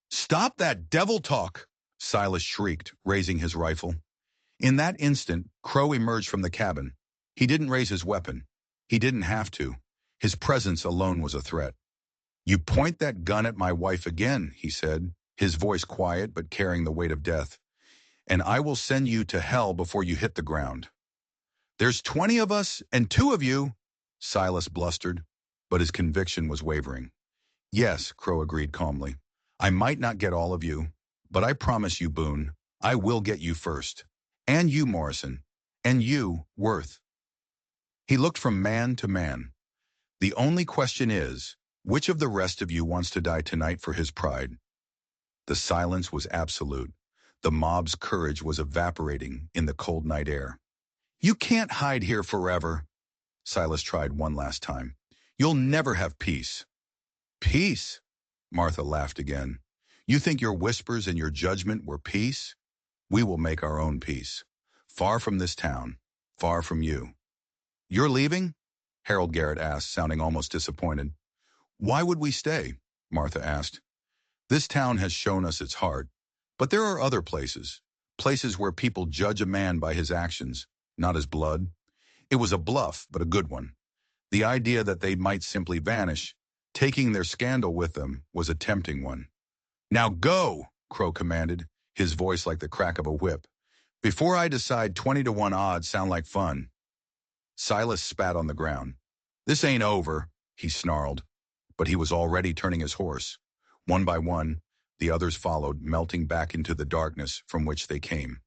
"Stop that devil talk!" Silas shrieked, raising his rifle. In that instant, Crow emerged from the cabin. He didn't raise his weapon. He didn't have to. His presence alone was a threat. "You point that gun at my wife again," he said, his voice quiet but carrying the weight of death, "and I will send you to hell before you hit the ground." "There's 20 of us and 2 of you," Silas blustered, but his conviction was wavering. "Yes," Crow agreed calmly. "I might not get all of you, but I promise you, Boone, I will get you first. And you, Morrison. And you, Worth." He looked from man to man. "The only question is, which of the rest of you wants to die tonight for his pride?" The silence was absolute. The mob's courage was evaporating in the cold night air. "You can't hide here forever." Silas tried one last time. "You'll never have peace." "Peace?" Martha laughed again. "You think your whispers and your judgment were peace? We will make our own peace. Far from this town. Far from you." "You're leaving?" Harold Garrett asked, sounding almost disappointed. "Why would we stay?" Martha asked. "This town has shown us its heart. But there are other places. Places where people judge a man by his actions, not his blood. It was a bluff, but a good one. The idea that they might simply vanish, taking their scandal with them, was a tempting one. "Now go," Crow commanded, his voice like the crack of a whip. "Before I decide 20-to-1 odds sound like fun." Silas spat on the ground. "This ain't over," he snarled, but he was already turning his horse. One by one, the others followed, melting back into the darkness from which they came.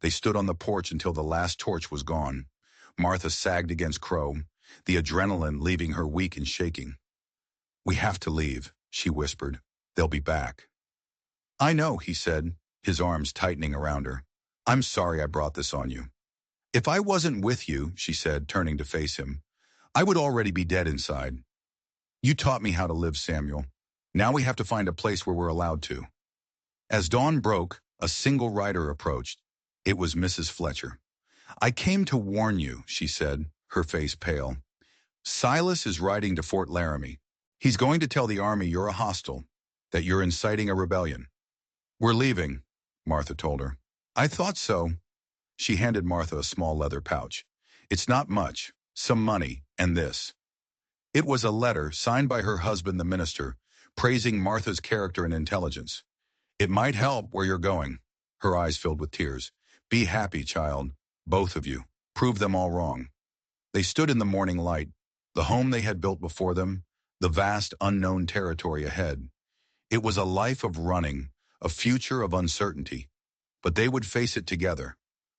They stood on the porch until the last torch was gone. Martha sagged against Crow, the adrenaline leaving her weak and shaking. "We have to leave," she whispered. "They'll be back." "I know," he said, his arms tightening around her. "I'm sorry I brought this on you." "If I wasn't with you," she said, turning to face him, "I would already be dead inside. You taught me how to live, Samuel. Now we have to find a place where we're allowed to." As dawn broke, a single rider approached. It was Mrs. Fletcher. "I came to warn you," she said, her face pale. "Silas is riding to Fort Laramie. He's going to tell the army you're a hostile, that you're inciting a rebellion." "We're leaving," Martha told her. "I thought so." She handed Martha a small leather pouch. "It's not much, some money, and this." It was a letter signed by her husband, the minister, praising Martha's character and intelligence. "It might help where you're going." Her eyes filled with tears. "Be happy, child, both of you. Prove them all wrong." They stood in the morning light, the home they had built before them, the vast unknown territory ahead. It was a life of running, a future of uncertainty, but they would face it together.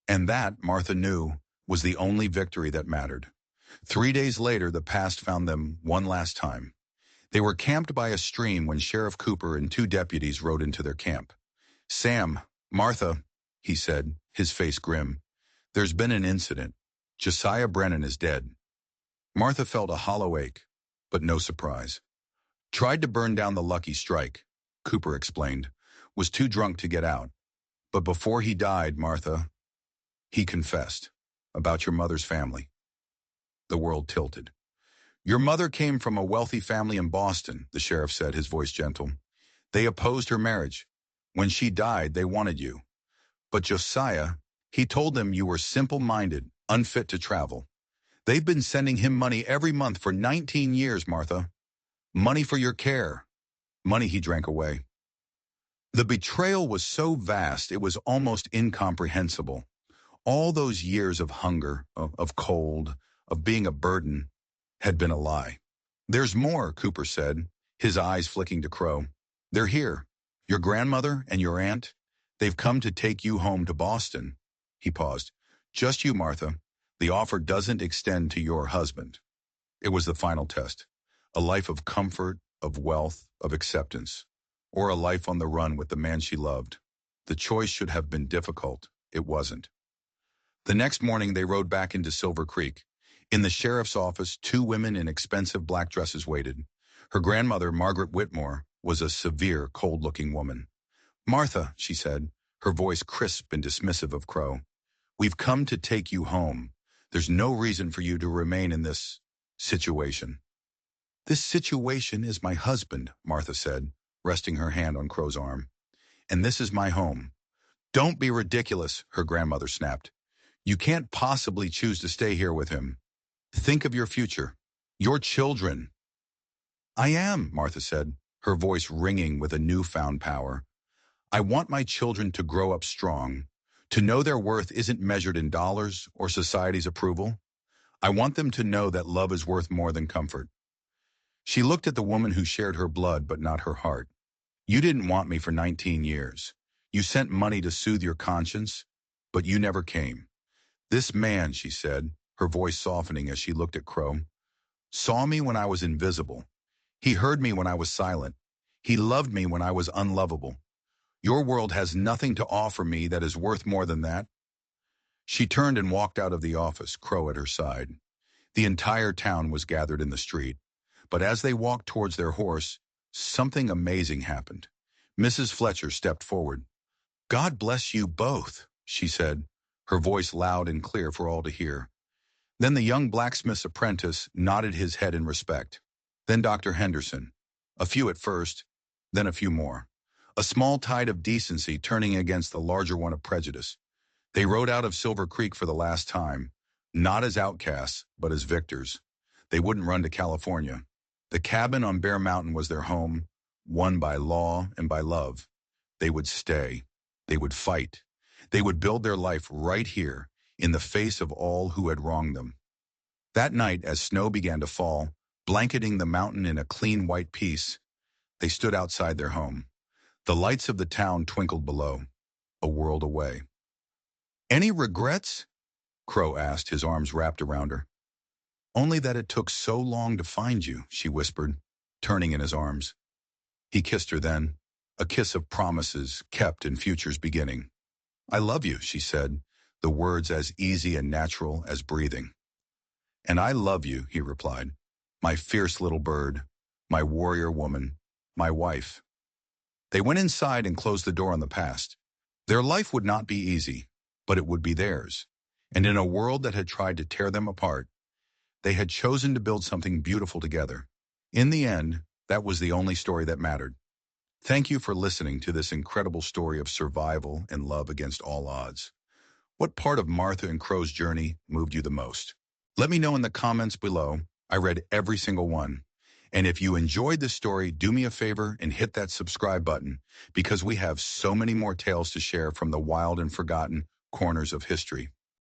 And that, Martha knew, was the only victory that mattered. 3 days later, the past found them one last time. They were camped by a stream when Sheriff Cooper and 2 deputies rode into their camp. "Sam, Martha," he said, his face grim. "There's been an incident. Josiah Brennan is dead." Martha felt a hollow ache, but no surprise. "Tried to burn down the Lucky Strike," Cooper explained. "Was too drunk to get out. But before he died, Martha, he confessed about your mother's family." The world tilted. "Your mother came from a wealthy family in Boston," the sheriff said, his voice gentle. "They opposed her marriage. When she died, they wanted you. But Josiah, he told them you were simple-minded, unfit to travel. They've been sending him money every month for 19 years, Martha. Money for your care. Money he drank away. The betrayal was so vast it was almost incomprehensible. All those years of hunger, of cold, of being a burden, had been a lie. There's more, Cooper said, his eyes flicking to Crow. They're here. Your grandmother and your aunt. They've come to take you home to Boston. He paused. Just you, Martha. The offer doesn't extend to your husband. It was the final test. A life of comfort, of wealth, of acceptance. Or a life on the run with the man she loved. The choice should have been difficult. It wasn't. The next morning they rode back into Silver Creek. In the sheriff's office, two women in expensive black dresses waited. Her grandmother, Margaret Whitmore, was a severe, cold-looking woman. Martha, she said, her voice crisp and dismissive of Crow. We've come to take you home. There's no reason for you to remain in this situation. This situation is my husband, Martha said, resting her hand on Crow's arm. And this is my home. Don't be ridiculous, her grandmother snapped. You can't possibly choose to stay here with him. Think of your future. Your children. I am, Martha said, her voice ringing with a newfound power. I want my children to grow up strong, to know their worth isn't measured in dollars or society's approval. I want them to know that love is worth more than comfort. She looked at the woman who shared her blood but not her heart. You didn't want me for 19 years. You sent money to soothe your conscience, but you never came. This man, she said, her voice softening as she looked at Crow, saw me when I was invisible. He heard me when I was silent. He loved me when I was unlovable. Your world has nothing to offer me that is worth more than that. She turned and walked out of the office, Crow at her side. The entire town was gathered in the street. But as they walked towards their horse, something amazing happened. Mrs. Fletcher stepped forward. God bless you both, she said, her voice loud and clear for all to hear. Then the young blacksmith's apprentice nodded his head in respect. Then Dr. Henderson. A few at first, then a few more. A small tide of decency turning against the larger one of prejudice. They rode out of Silver Creek for the last time, not as outcasts, but as victors. They wouldn't run to California. The cabin on Bear Mountain was their home, won by law and by love. They would stay. They would fight. They would build their life right here, in the face of all who had wronged them. That night, as snow began to fall, blanketing the mountain in a clean white peace, they stood outside their home. The lights of the town twinkled below, a world away. Any regrets? Crow asked, his arms wrapped around her. Only that it took so long to find you, she whispered, turning in his arms. He kissed her then, a kiss of promises kept and futures beginning. I love you, she said, the words as easy and natural as breathing. And I love you, he replied, my fierce little bird, my warrior woman, my wife. They went inside and closed the door on the past. Their life would not be easy, but it would be theirs. And in a world that had tried to tear them apart, they had chosen to build something beautiful together. In the end, that was the only story that mattered. Thank you for listening to this incredible story of survival and love against all odds. What part of Martha and Crow's journey moved you the most? Let me know in the comments below. I read every single one. And if you enjoyed this story, do me a favor and hit that subscribe button, because we have so many more tales to share from the wild and forgotten corners of history.